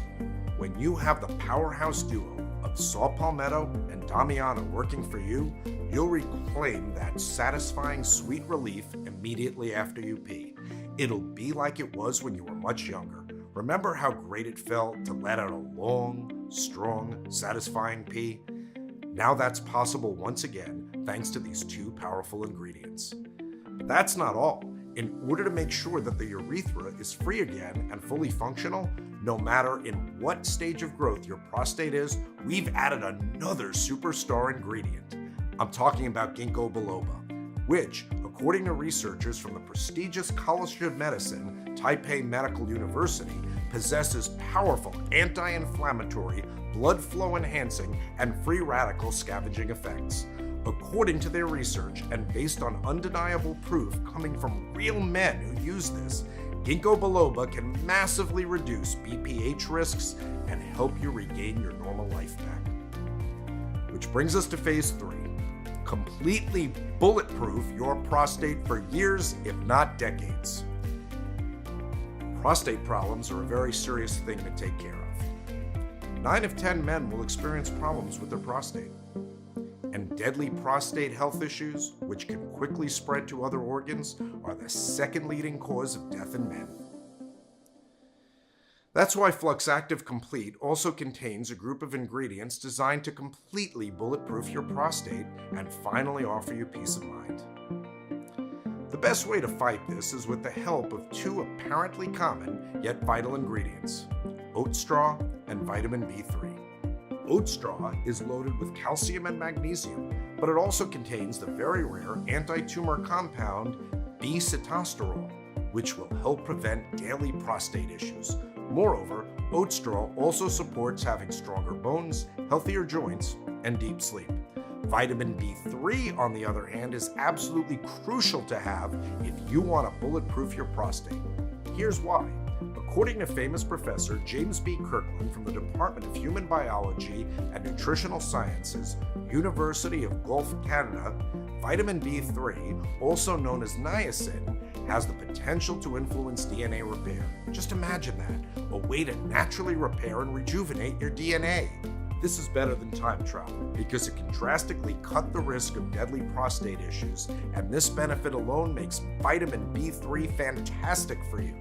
when you have the powerhouse duo of saw palmetto and Damiana working for you, you'll reclaim that satisfying sweet relief immediately after you pee. It'll be like it was when you were much younger. Remember how great it felt to let out a long, strong, satisfying pee? Now that's possible once again thanks to these two powerful ingredients. But that's not all. In order to make sure that the urethra is free again and fully functional, no matter in what stage of growth your prostate is, we've added another superstar ingredient. I'm talking about ginkgo biloba, which, according to researchers from the prestigious College of Medicine, Taipei Medical University, possesses powerful anti-inflammatory, blood flow enhancing, and free radical scavenging effects. According to their research, and based on undeniable proof coming from real men who use this, ginkgo biloba can massively reduce BPH risks and help you regain your normal life back. Which brings us to phase 3. Completely bulletproof your prostate for years, if not decades. Prostate problems are a very serious thing to take care of. 9 of 10 men will experience problems with their prostate. And deadly prostate health issues, which can quickly spread to other organs, are the second leading cause of death in men. That's why Fluxactive Complete also contains a group of ingredients designed to completely bulletproof your prostate and finally offer you peace of mind. The best way to fight this is with the help of 2 apparently common yet vital ingredients: oat straw and vitamin B3. Oat straw is loaded with calcium and magnesium, but it also contains the very rare anti-tumor compound B-sitosterol, which will help prevent daily prostate issues. Moreover, oat straw also supports having stronger bones, healthier joints, and deep sleep. Vitamin B3, on the other hand, is absolutely crucial to have if you want to bulletproof your prostate. Here's why. According to famous professor James B. Kirkland from the Department of Human Biology and Nutritional Sciences, University of Guelph, Canada, vitamin B3, also known as niacin, has the potential to influence DNA repair. Just imagine that, a way to naturally repair and rejuvenate your DNA. This is better than time travel because it can drastically cut the risk of deadly prostate issues, and this benefit alone makes vitamin B3 fantastic for you.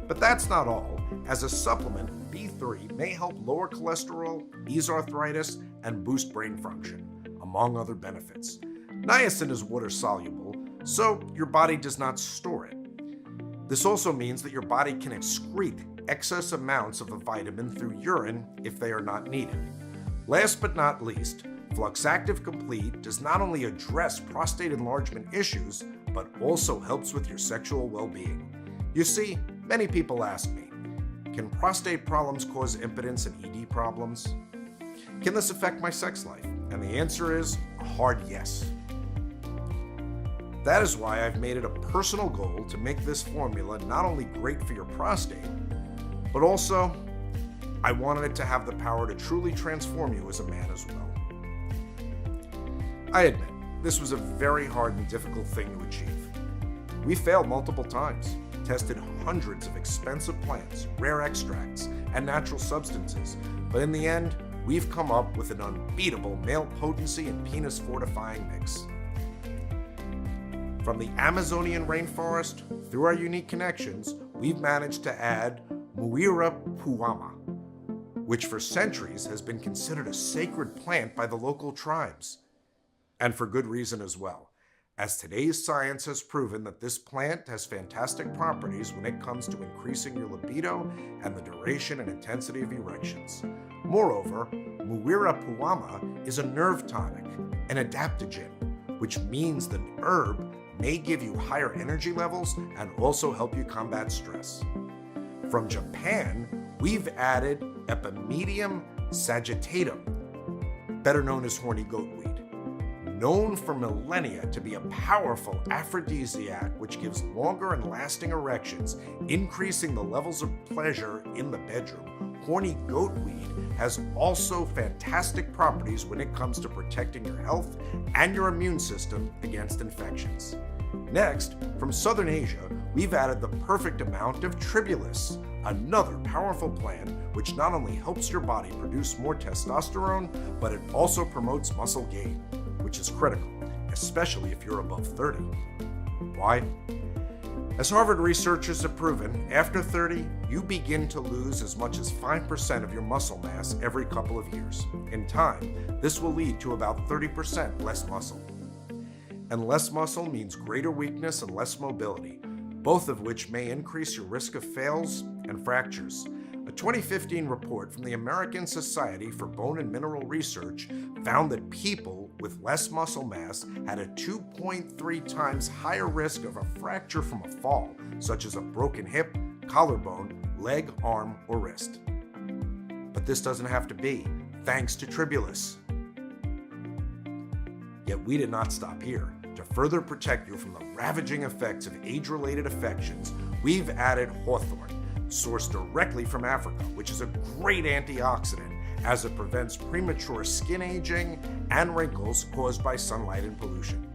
But that's not all. As a supplement, B3 may help lower cholesterol, ease arthritis, and boost brain function, among other benefits. Niacin is water-soluble, so your body does not store it. This also means that your body can excrete excess amounts of the vitamin through urine if they are not needed. Last but not least, Fluxactive Complete does not only address prostate enlargement issues, but also helps with your sexual well-being. You see, many people ask me, can prostate problems cause impotence and ED problems? Can this affect my sex life? And the answer is a hard yes. That is why I've made it a personal goal to make this formula not only great for your prostate, but also I wanted it to have the power to truly transform you as a man as well. I admit, this was a very hard and difficult thing to achieve. We failed multiple times, tested hundreds of expensive plants, rare extracts, and natural substances, but in the end, we've come up with an unbeatable male potency and penis fortifying mix. From the Amazonian rainforest through our unique connections, we've managed to add Muira puama, which for centuries has been considered a sacred plant by the local tribes. And for good reason as well, as today's science has proven that this plant has fantastic properties when it comes to increasing your libido and the duration and intensity of erections. Moreover, Muira puama is a nerve tonic, an adaptogen, which means the herb may give you higher energy levels and also help you combat stress. From Japan, we've added Epimedium sagittatum, better known as horny goatweed, known for millennia to be a powerful aphrodisiac which gives longer and lasting erections, increasing the levels of pleasure in the bedroom. Horny goatweed has also fantastic properties when it comes to protecting your health and your immune system against infections. Next, from Southern Asia, we've added the perfect amount of Tribulus, another powerful plant which not only helps your body produce more testosterone, but it also promotes muscle gain, which is critical, especially if you're above 30. Why? As Harvard researchers have proven, after 30, you begin to lose as much as 5% of your muscle mass every couple of years. In time, this will lead to about 30% less muscle. And less muscle means greater weakness and less mobility, both of which may increase your risk of fails and fractures. A 2015 report from the American Society for Bone and Mineral Research found that people with less muscle mass had a 2.3 times higher risk of a fracture from a fall, such as a broken hip, collarbone, leg, arm, or wrist. But this doesn't have to be, thanks to Tribulus. Yet we did not stop here. To further protect you from the ravaging effects of age-related affections, we've added hawthorn, sourced directly from Africa, which is a great antioxidant as it prevents premature skin aging and wrinkles caused by sunlight and pollution.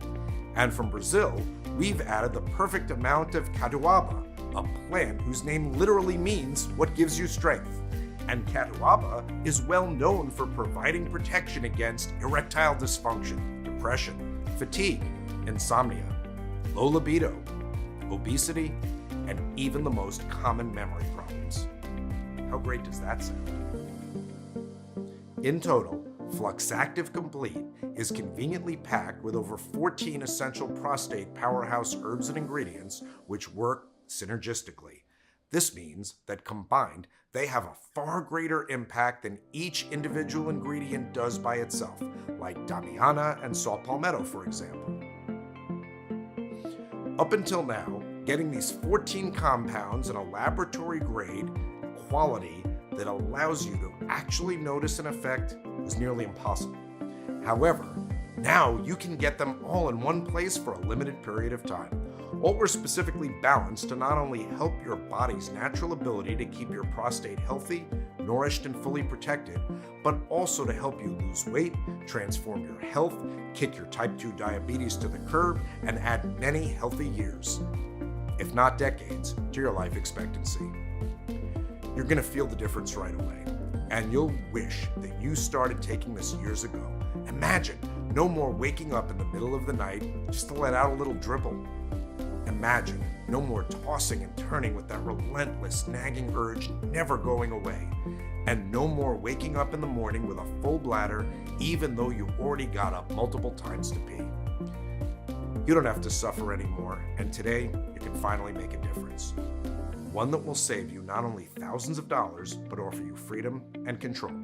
And from Brazil, we've added the perfect amount of caduaba, a plant whose name literally means what gives you strength. And catuaba is well known for providing protection against erectile dysfunction, depression, fatigue, insomnia, low libido, obesity, and even the most common memory problems. How great does that sound? In total, Fluxactive Complete is conveniently packed with over 14 essential prostate powerhouse herbs and ingredients which work synergistically. This means that combined, they have a far greater impact than each individual ingredient does by itself, like Damiana and saw palmetto, for example. Up until now, getting these 14 compounds in a laboratory-grade quality that allows you to actually notice an effect is nearly impossible. However, now you can get them all in one place for a limited period of time. All were specifically balanced to not only help your body's natural ability to keep your prostate healthy, nourished, and fully protected, but also to help you lose weight, transform your health, kick your type 2 diabetes to the curb, and add many healthy years, if not decades, to your life expectancy. You're going to feel the difference right away, and you'll wish that you started taking this years ago. Imagine no more waking up in the middle of the night just to let out a little dribble. Imagine no more tossing and turning with that relentless nagging urge never going away, and no more waking up in the morning with a full bladder even though you already got up multiple times to pee. You don't have to suffer anymore, and today you can finally make a difference. One that will save you not only thousands of dollars, but offer you freedom and control.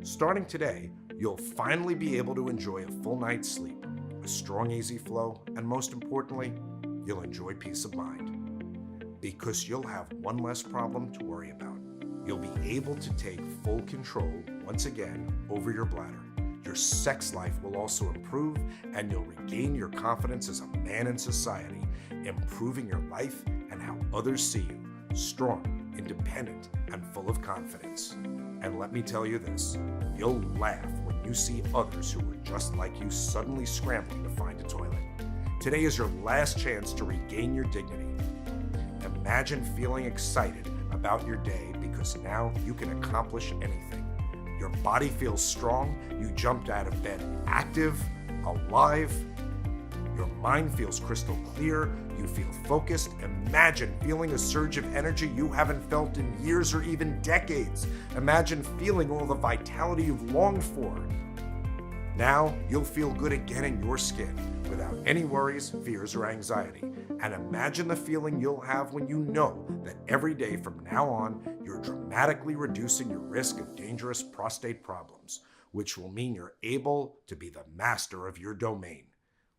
Starting today, you'll finally be able to enjoy a full night's sleep, a strong, easy flow, and most importantly, you'll enjoy peace of mind. Because you'll have one less problem to worry about. You'll be able to take full control once again over your bladder. Your sex life will also improve, and you'll regain your confidence as a man in society, improving your life and how others see you. Strong, independent, and full of confidence. And let me tell you this, you'll laugh when you see others who are just like you suddenly scrambling to find a toilet. Today is your last chance to regain your dignity. Imagine feeling excited about your day because now you can accomplish anything. Your body feels strong, you jumped out of bed active, alive. Your mind feels crystal clear, you feel focused. Imagine feeling a surge of energy you haven't felt in years or even decades. Imagine feeling all the vitality you've longed for. Now you'll feel good again in your skin without any worries, fears, or anxiety. And imagine the feeling you'll have when you know that every day from now on, you're dramatically reducing your risk of dangerous prostate problems, which will mean you're able to be the master of your domain,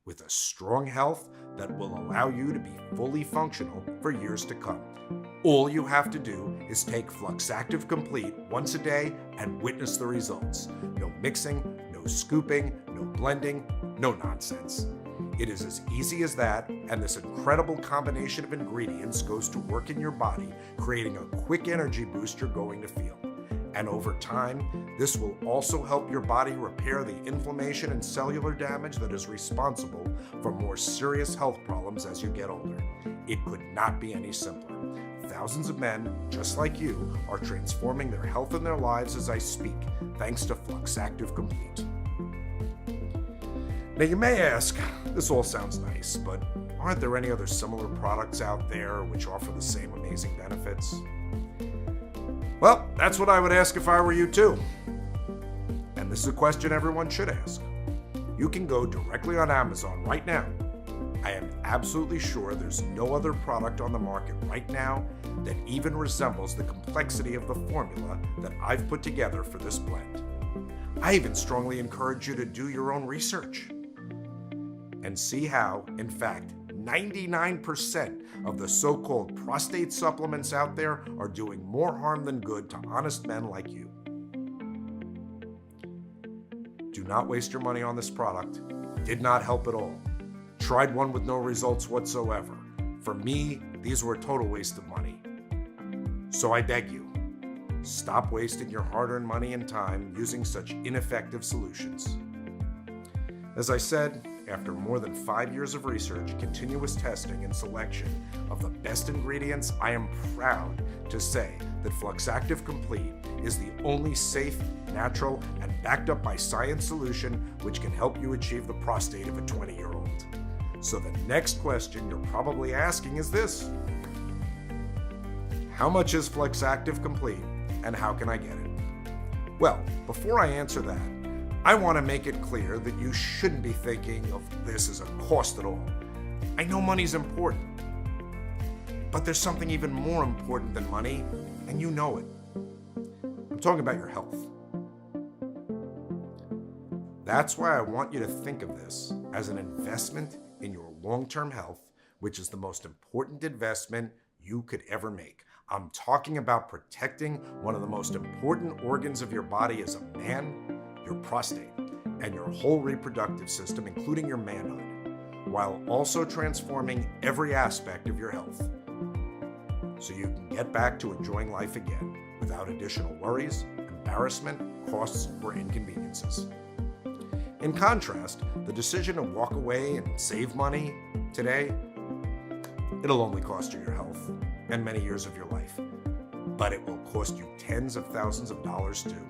with a strong health that will allow you to be fully functional for years to come. All you have to do is take Fluxactive Complete once a day and witness the results. No mixing, no scooping, no blending, no nonsense. It is as easy as that, and this incredible combination of ingredients goes to work in your body, creating a quick energy boost you're going to feel. And over time, this will also help your body repair the inflammation and cellular damage that is responsible for more serious health problems as you get older. It could not be any simpler. Thousands of men, just like you, are transforming their health and their lives as I speak, thanks to Fluxactive Complete. Now you may ask, this all sounds nice, but aren't there any other similar products out there which offer the same amazing benefits? Well, that's what I would ask if I were you too. And this is a question everyone should ask. You can go directly on Amazon right now. I am absolutely sure there's no other product on the market right now that even resembles the complexity of the formula that I've put together for this blend. I even strongly encourage you to do your own research and see how, in fact, 99% of the so-called prostate supplements out there are doing more harm than good to honest men like you. Do not waste your money on this product. Did not help at all. Tried one with no results whatsoever. For me, these were a total waste of money. So I beg you, stop wasting your hard-earned money and time using such ineffective solutions. As I said, after more than 5 years of research, continuous testing, and selection of the best ingredients, I am proud to say that Fluxactive Complete is the only safe, natural, and backed up by science solution which can help you achieve the prostate of a 20-year-old. So the next question you're probably asking is this: how much is Fluxactive Complete, and how can I get it? Well, before I answer that, I want to make it clear that you shouldn't be thinking of this as a cost at all. I know money's important, but there's something even more important than money, and you know it. I'm talking about your health. That's why I want you to think of this as an investment in your long-term health, which is the most important investment you could ever make. I'm talking about protecting one of the most important organs of your body as a man, your prostate, and your whole reproductive system, including your manhood, while also transforming every aspect of your health, so you can get back to enjoying life again without additional worries, embarrassment, costs, or inconveniences. In contrast, the decision to walk away and save money today, it'll only cost you your health and many years of your life, but it will cost you tens of thousands of dollars too.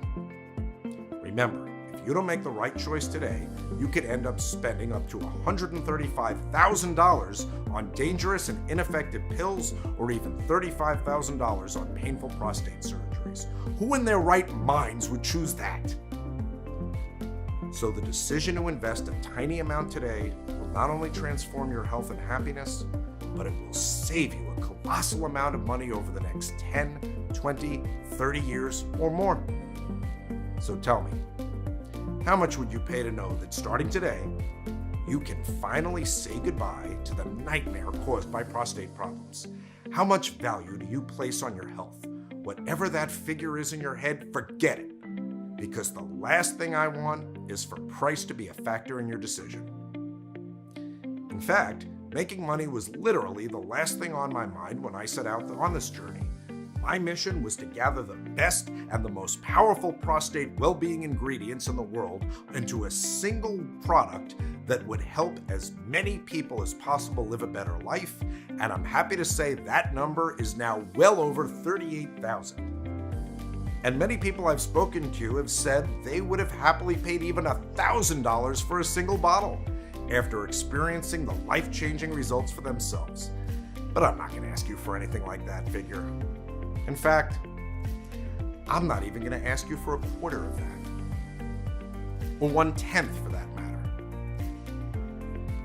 Remember, if you don't make the right choice today, you could end up spending up to $135,000 on dangerous and ineffective pills, or even $35,000 on painful prostate surgeries. Who in their right minds would choose that? So the decision to invest a tiny amount today will not only transform your health and happiness, but it will save you a colossal amount of money over the next 10, 20, 30 years or more. So tell me, how much would you pay to know that starting today, you can finally say goodbye to the nightmare caused by prostate problems? How much value do you place on your health? Whatever that figure is in your head, forget it. Because the last thing I want is for price to be a factor in your decision. In fact, making money was literally the last thing on my mind when I set out on this journey. My mission was to gather the best and the most powerful prostate well-being ingredients in the world into a single product that would help as many people as possible live a better life, and I'm happy to say that number is now well over 38,000. And many people I've spoken to have said they would have happily paid even $1,000 for a single bottle after experiencing the life-changing results for themselves. But I'm not going to ask you for anything like that figure. In fact, I'm not even going to ask you for a quarter of that, or 1/10 for that matter.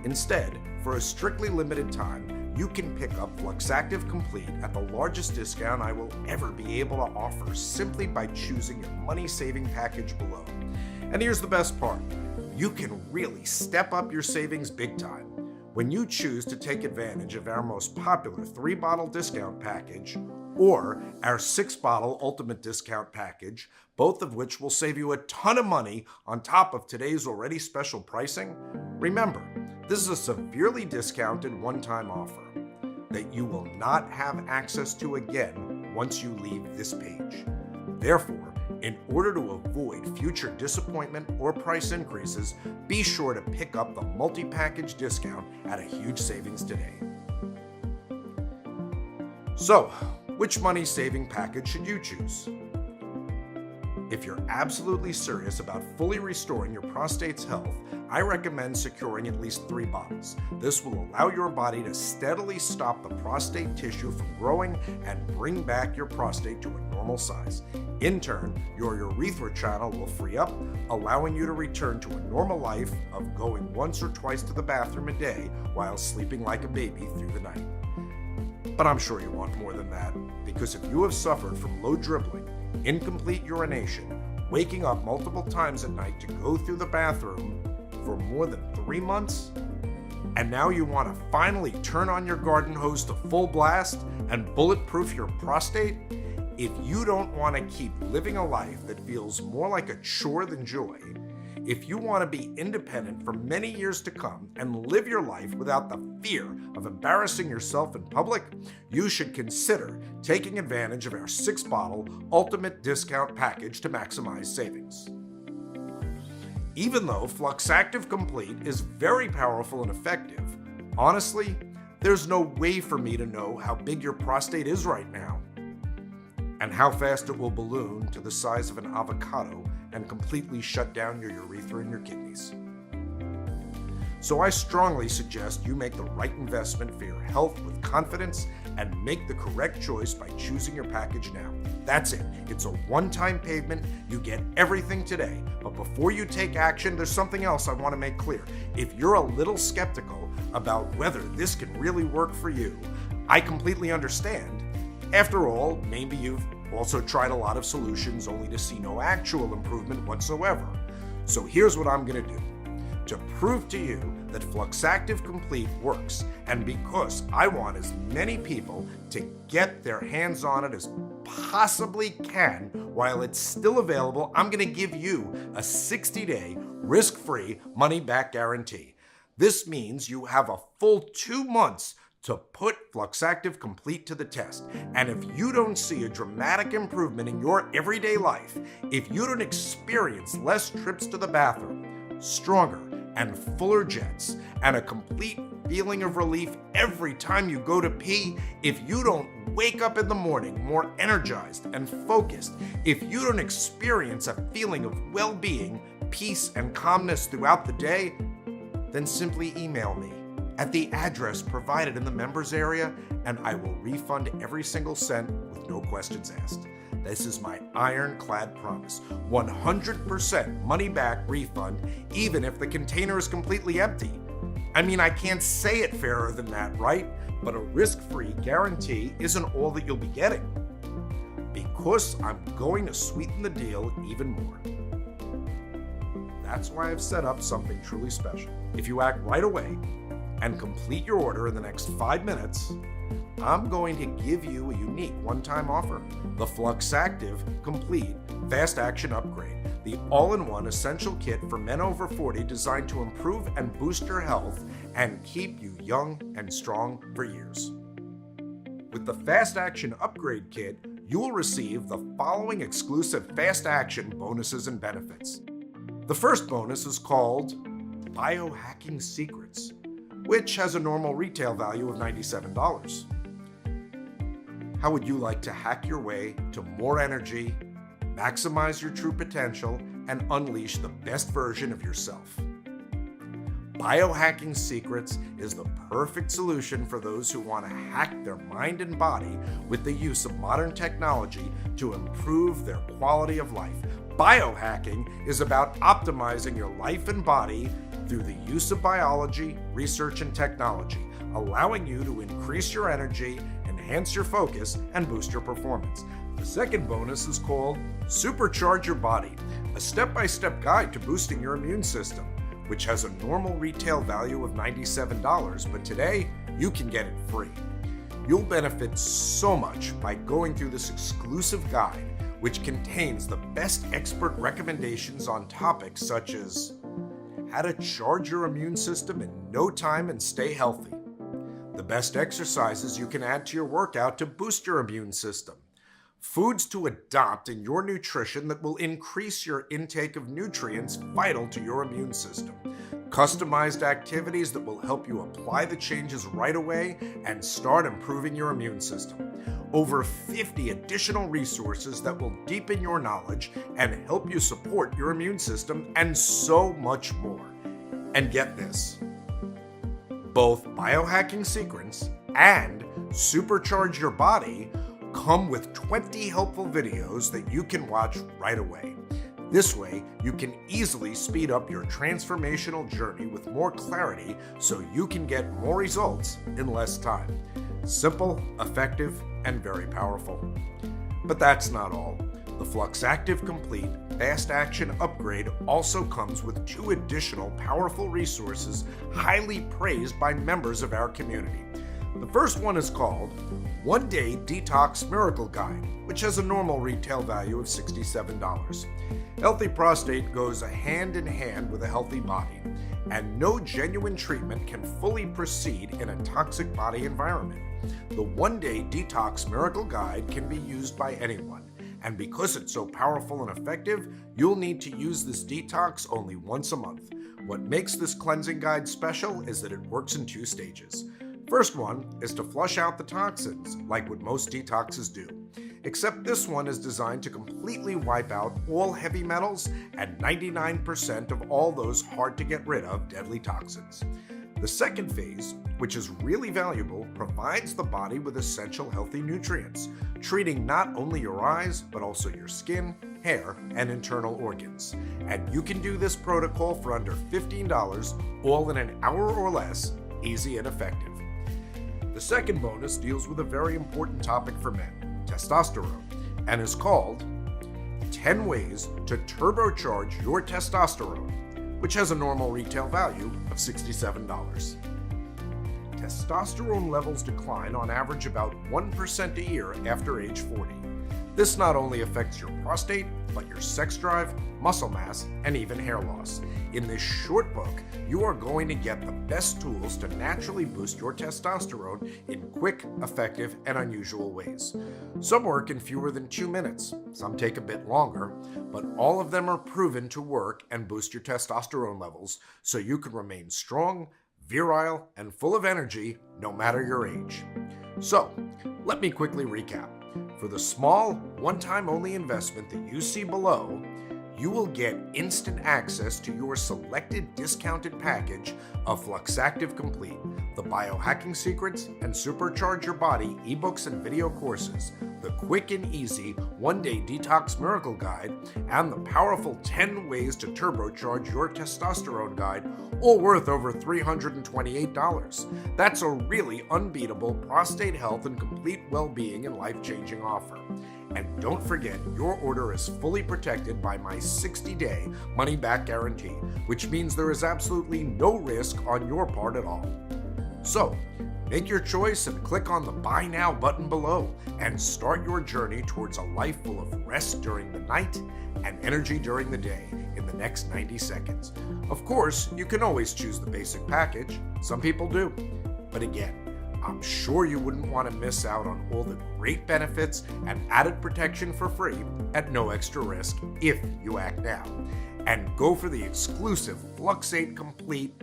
Instead, for a strictly limited time, you can pick up Fluxactive Complete at the largest discount I will ever be able to offer, simply by choosing your money-saving package below. And here's the best part: you can really step up your savings big time when you choose to take advantage of our most popular 3-bottle discount package or our 6-bottle ultimate discount package, both of which will save you a ton of money on top of today's already special pricing. Remember, this is a severely discounted one-time offer that you will not have access to again once you leave this page. Therefore, in order to avoid future disappointment or price increases, be sure to pick up the multi-package discount at a huge savings today. So, which money-saving package should you choose? If you're absolutely serious about fully restoring your prostate's health, I recommend securing at least 3 bottles. This will allow your body to steadily stop the prostate tissue from growing and bring back your prostate to a normal size. In turn, your urethra channel will free up, allowing you to return to a normal life of going once or twice to the bathroom a day while sleeping like a baby through the night. But I'm sure you want more than that, because if you have suffered from low dribbling, incomplete urination, waking up multiple times at night to go through the bathroom for more than 3 months, and now you want to finally turn on your garden hose to full blast and bulletproof your prostate, if you don't want to keep living a life that feels more like a chore than joy, if you want to be independent for many years to come and live your life without the fear of embarrassing yourself in public, you should consider taking advantage of our 6-bottle ultimate discount package to maximize savings. Even though Fluxactive Complete is very powerful and effective, honestly, there's no way for me to know how big your prostate is right now and how fast it will balloon to the size of an avocado and completely shut down your urethra and your kidneys. So I strongly suggest you make the right investment for your health with confidence and make the correct choice by choosing your package now. That's it. It's a one-time payment. You get everything today. But before you take action, there's something else I want to make clear. If you're a little skeptical about whether this can really work for you, I completely understand. After all, maybe you've also tried a lot of solutions only to see no actual improvement whatsoever. So here's what I'm going to do. To prove to you that Fluxactive Complete works, and because I want as many people to get their hands on it as possibly can while it's still available, I'm going to give you a 60-day risk-free money-back guarantee. This means you have a full 2 months to put Fluxactive Complete to the test. And if you don't see a dramatic improvement in your everyday life, if you don't experience less trips to the bathroom, stronger and fuller jets, and a complete feeling of relief every time you go to pee, if you don't wake up in the morning more energized and focused, if you don't experience a feeling of well-being, peace, and calmness throughout the day, then simply email me at the address provided in the members area, and I will refund every single cent with no questions asked. This is my ironclad promise. 100% money back refund, even if the container is completely empty. I mean, I can't say it fairer than that, right? But a risk-free guarantee isn't all that you'll be getting. Because I'm going to sweeten the deal even more. That's why I've set up something truly special. If you act right away and complete your order in the next 5 minutes, I'm going to give you a unique one-time offer. The Fluxactive Complete Fast Action Upgrade, the all-in-one essential kit for men over 40 designed to improve and boost your health and keep you young and strong for years. With the Fast Action Upgrade Kit, you will receive the following exclusive Fast Action bonuses and benefits. The first bonus is called Biohacking Secrets, which has a normal retail value of $97. How would you like to hack your way to more energy, maximize your true potential, and unleash the best version of yourself? Biohacking Secrets is the perfect solution for those who want to hack their mind and body with the use of modern technology to improve their quality of life. Biohacking is about optimizing your life and body through the use of biology, research, and technology, allowing you to increase your energy, enhance your focus, and boost your performance. The second bonus is called Supercharge Your Body, a step-by-step guide to boosting your immune system, which has a normal retail value of $97, but today you can get it free. You'll benefit so much by going through this exclusive guide, which contains the best expert recommendations on topics such as how to charge your immune system in no time and stay healthy, the best exercises you can add to your workout to boost your immune system, foods to adopt in your nutrition that will increase your intake of nutrients vital to your immune system, customized activities that will help you apply the changes right away and start improving your immune system, over 50 additional resources that will deepen your knowledge and help you support your immune system, and so much more. And get this, both Biohacking Secrets and Supercharge Your Body come with 20 helpful videos that you can watch right away. This way, you can easily speed up your transformational journey with more clarity so you can get more results in less time. Simple, effective, and very powerful. But that's not all. The Fluxactive Complete Fast Action Upgrade also comes with 2 additional powerful resources highly praised by members of our community. The first one is called One Day Detox Miracle Guide, which has a normal retail value of $67. Healthy prostate goes hand in hand with a healthy body, and no genuine treatment can fully proceed in a toxic body environment. The One Day Detox Miracle Guide can be used by anyone, And because it's so powerful and effective, you'll need to use this detox only once a month. What makes this cleansing guide special is that it works in 2 stages. First one is to flush out the toxins, like what most detoxes do. Except this one is designed to completely wipe out all heavy metals and 99% of all those hard to get rid of deadly toxins. The second phase, which is really valuable, provides the body with essential healthy nutrients, treating not only your eyes, but also your skin, hair, and internal organs. And you can do this protocol for under $15, all in an hour or less, easy and effective. The second bonus deals with a very important topic for men, testosterone, and is called 10 Ways to Turbocharge Your Testosterone, which has a normal retail value of $67. Testosterone levels decline on average about 1% a year after age 40. This not only affects your prostate, but your sex drive, muscle mass, and even hair loss. In this short book, you are going to get the best tools to naturally boost your testosterone in quick, effective, and unusual ways. Some work in fewer than 2 minutes, some take a bit longer, but all of them are proven to work and boost your testosterone levels so you can remain strong, virile, and full of energy no matter your age. So, let me quickly recap. For the small, one-time only investment that you see below, you will get instant access to your selected discounted package of Fluxactive Complete, the Biohacking Secrets and Supercharge Your Body ebooks and video courses, the quick and easy one-day detox miracle guide, and the powerful 10 ways to turbocharge your testosterone guide, all worth over $328. That's a really unbeatable prostate health and complete well-being and life-changing offer. And don't forget, your order is fully protected by my 60-day money-back guarantee, which means there is absolutely no risk on your part at all. So, make your choice and click on the Buy Now button below and start your journey towards a life full of rest during the night and energy during the day in the next 90 seconds. Of course, you can always choose the basic package. Some people do. But again, I'm sure you wouldn't want to miss out on all the great benefits and added protection for free at no extra risk if you act now. And go for the exclusive Fluxate Complete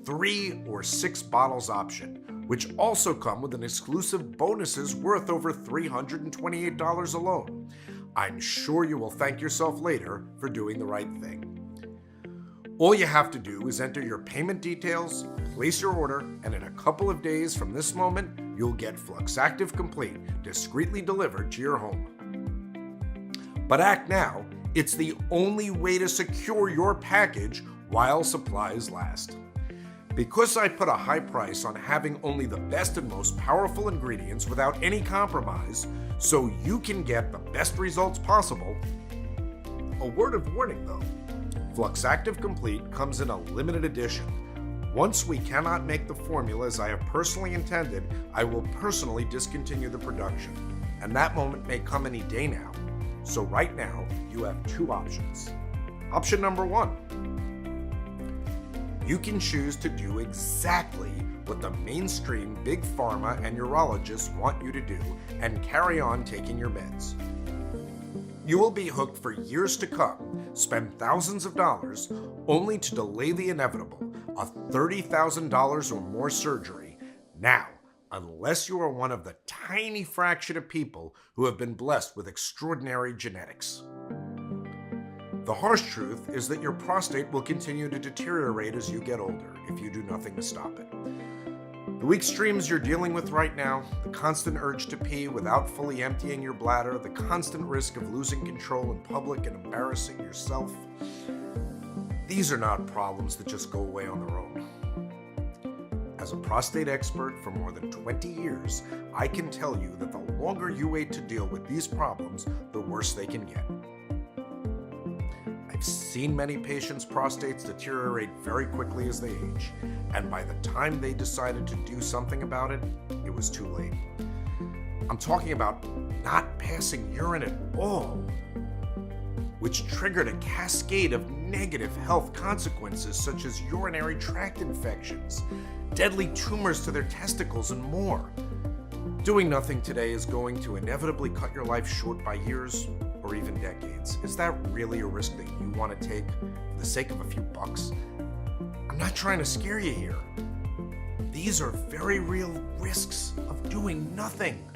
3 or 6 bottles option, which also come with an exclusive bonuses worth over $328 alone. I'm sure you will thank yourself later for doing the right thing. All you have to do is enter your payment details, place your order, and in a couple of days from this moment, you'll get Fluxactive Complete discreetly delivered to your home. But act now. It's the only way to secure your package while supplies last. Because I put a high price on having only the best and most powerful ingredients without any compromise, so you can get the best results possible. A word of warning though, Fluxactive Complete comes in a limited edition. Once we cannot make the formula as I have personally intended, I will personally discontinue the production. And that moment may come any day now. So right now, you have 2 options. Option number 1. You can choose to do exactly what the mainstream big pharma and urologists want you to do and carry on taking your meds. You will be hooked for years to come, spend thousands of dollars, only to delay the inevitable, a $30,000 or more surgery. Now, unless you are one of the tiny fraction of people who have been blessed with extraordinary genetics. The harsh truth is that your prostate will continue to deteriorate as you get older if you do nothing to stop it. The weak streams you're dealing with right now, the constant urge to pee without fully emptying your bladder, the constant risk of losing control in public and embarrassing yourself, these are not problems that just go away on their own. As a prostate expert for more than 20 years, I can tell you that the longer you wait to deal with these problems, the worse they can get. I've seen many patients' prostates deteriorate very quickly as they age, and by the time they decided to do something about it, it was too late. I'm talking about not passing urine at all, which triggered a cascade of negative health consequences such as urinary tract infections, deadly tumors to their testicles, and more. Doing nothing today is going to inevitably cut your life short by years or even decades. Is that really a risk that you want to take for the sake of a few bucks? I'm not trying to scare you here. These are very real risks of doing nothing.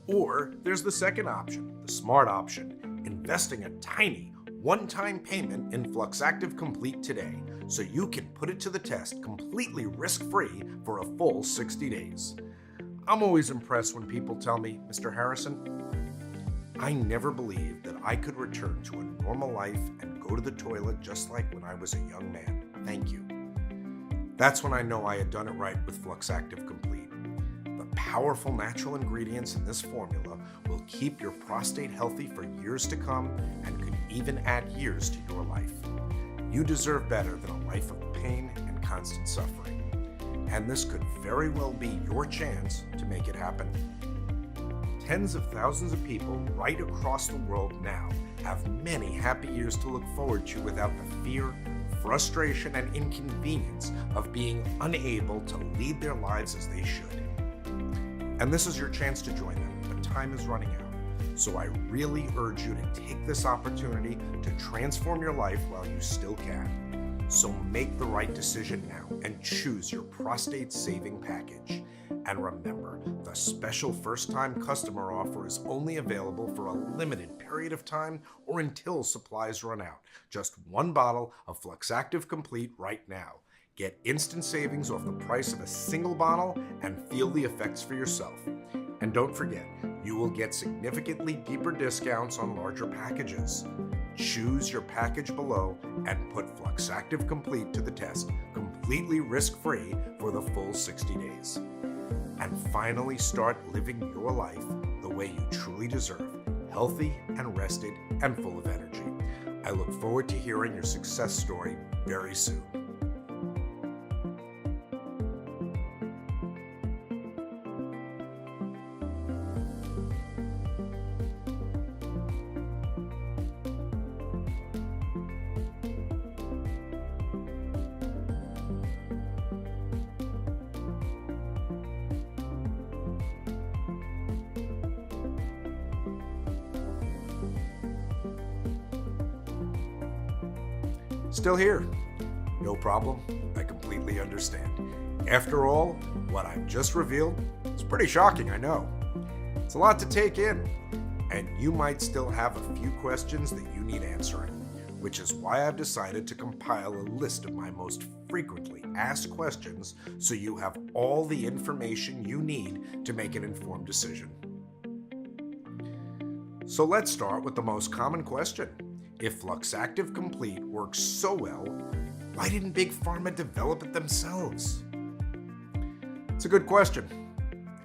Or there's the second option, the smart option, investing a tiny one-time payment in Fluxactive Complete today so you can put it to the test completely risk-free for a full 60 days. I'm always impressed when people tell me, Mr. Harrison, I never believed that I could return to a normal life and go to the toilet just like when I was a young man. Thank you. That's when I know I had done it right with Fluxactive Complete. The powerful natural ingredients in this formula will keep your prostate healthy for years to come and could even add years to your life. You deserve better than a life of pain and constant suffering. And this could very well be your chance to make it happen. Tens of thousands of people right across the world now have many happy years to look forward to without the fear, frustration, and inconvenience of being unable to lead their lives as they should. And this is your chance to join them, but time is running out. So I really urge you to take this opportunity to transform your life while you still can. So make the right decision now and choose your prostate saving package. And remember, the special first-time customer offer is only available for a limited period of time or until supplies run out. Just one bottle of Fluxactive Complete right now. Get instant savings off the price of a single bottle and feel the effects for yourself. And don't forget, you will get significantly deeper discounts on larger packages. Choose your package below and put Fluxactive Complete to the test, completely risk-free for the full 60 days. And finally start living your life the way you truly deserve, healthy and rested and full of energy. I look forward to hearing your success story very soon. Still here? No problem. I completely understand. After all, what I've just revealed is pretty shocking, I know. It's a lot to take in, and you might still have a few questions that you need answering, which is why I've decided to compile a list of my most frequently asked questions so you have all the information you need to make an informed decision. So let's start with the most common question. If Fluxactive Complete works so well, why didn't Big Pharma develop it themselves? It's a good question,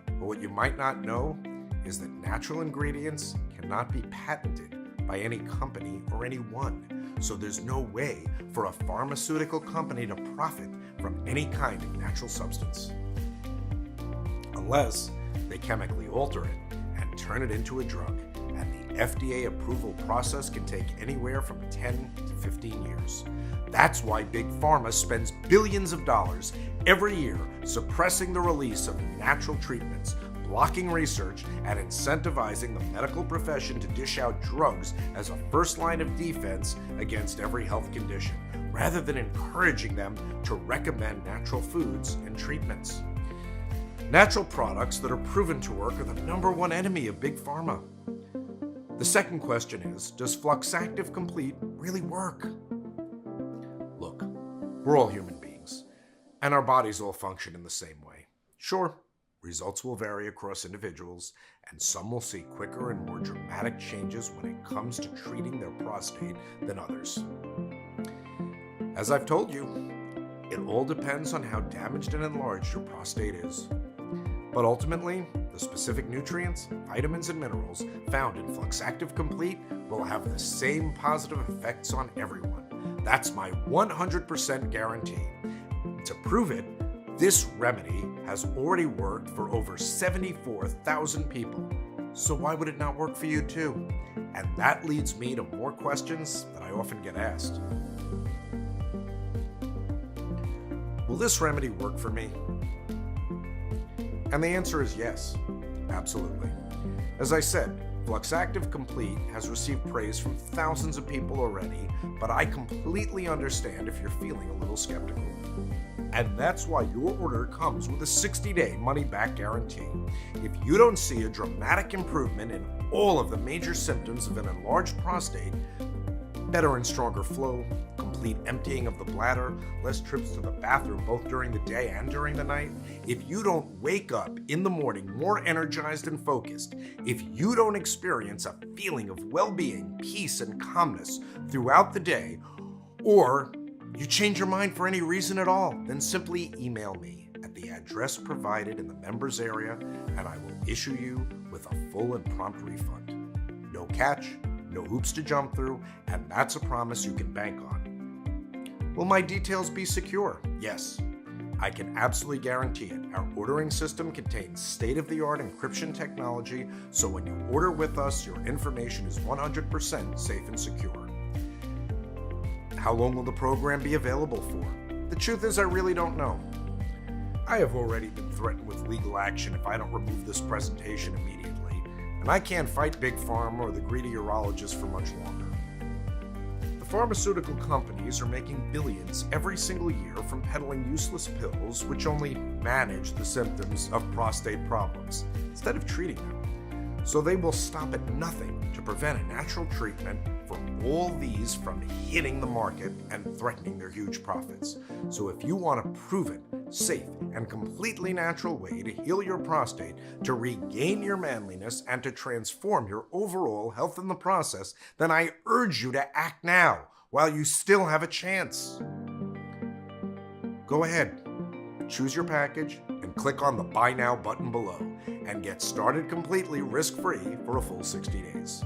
but what you might not know is that natural ingredients cannot be patented by any company or anyone, so there's no way for a pharmaceutical company to profit from any kind of natural substance. Unless they chemically alter it and turn it into a drug, and the FDA approval process can take anywhere from 10 to 15 years. That's why Big Pharma spends billions of dollars every year suppressing the release of natural treatments, blocking research, and incentivizing the medical profession to dish out drugs as a first line of defense against every health condition, rather than encouraging them to recommend natural foods and treatments. Natural products that are proven to work are the #1 enemy of Big Pharma. The second question is, does Fluxactive Complete really work? Look, we're all human beings, and our bodies all function in the same way. Sure, results will vary across individuals, and some will see quicker and more dramatic changes when it comes to treating their prostate than others. As I've told you, it all depends on how damaged and enlarged your prostate is. But ultimately, the specific nutrients, vitamins, and minerals found in Fluxactive Complete will have the same positive effects on everyone. That's my 100% guarantee. To prove it, this remedy has already worked for over 74,000 people. So why would it not work for you too? And that leads me to more questions that I often get asked. Will this remedy work for me? And the answer is yes, absolutely. As I said, Fluxactive Complete has received praise from thousands of people already, but I completely understand if you're feeling a little skeptical. And that's why your order comes with a 60-day money-back guarantee. If you don't see a dramatic improvement in all of the major symptoms of an enlarged prostate, better and stronger flow, complete emptying of the bladder, less trips to the bathroom both during the day and during the night, if you don't wake up in the morning more energized and focused, if you don't experience a feeling of well-being, peace, and calmness throughout the day, or you change your mind for any reason at all, then simply email me at the address provided in the members area and I will issue you with a full and prompt refund. No catch, no hoops to jump through, and that's a promise you can bank on. Will my details be secure? Yes. I can absolutely guarantee it. Our ordering system contains state-of-the-art encryption technology, so when you order with us, your information is 100% safe and secure. How long will the program be available for? The truth is, I really don't know. I have already been threatened with legal action if I don't remove this presentation immediately, and I can't fight Big Pharma or the greedy urologists for much longer. The pharmaceutical companies are making billions every single year from peddling useless pills which only manage the symptoms of prostate problems instead of treating them. So they will stop at nothing to prevent a natural treatment for all these from hitting the market and threatening their huge profits. So if you want a proven, safe, and completely natural way to heal your prostate, to regain your manliness, and to transform your overall health in the process, then I urge you to act now while you still have a chance. Go ahead, choose your package, and click on the Buy Now button below and get started completely risk-free for a full 60 days.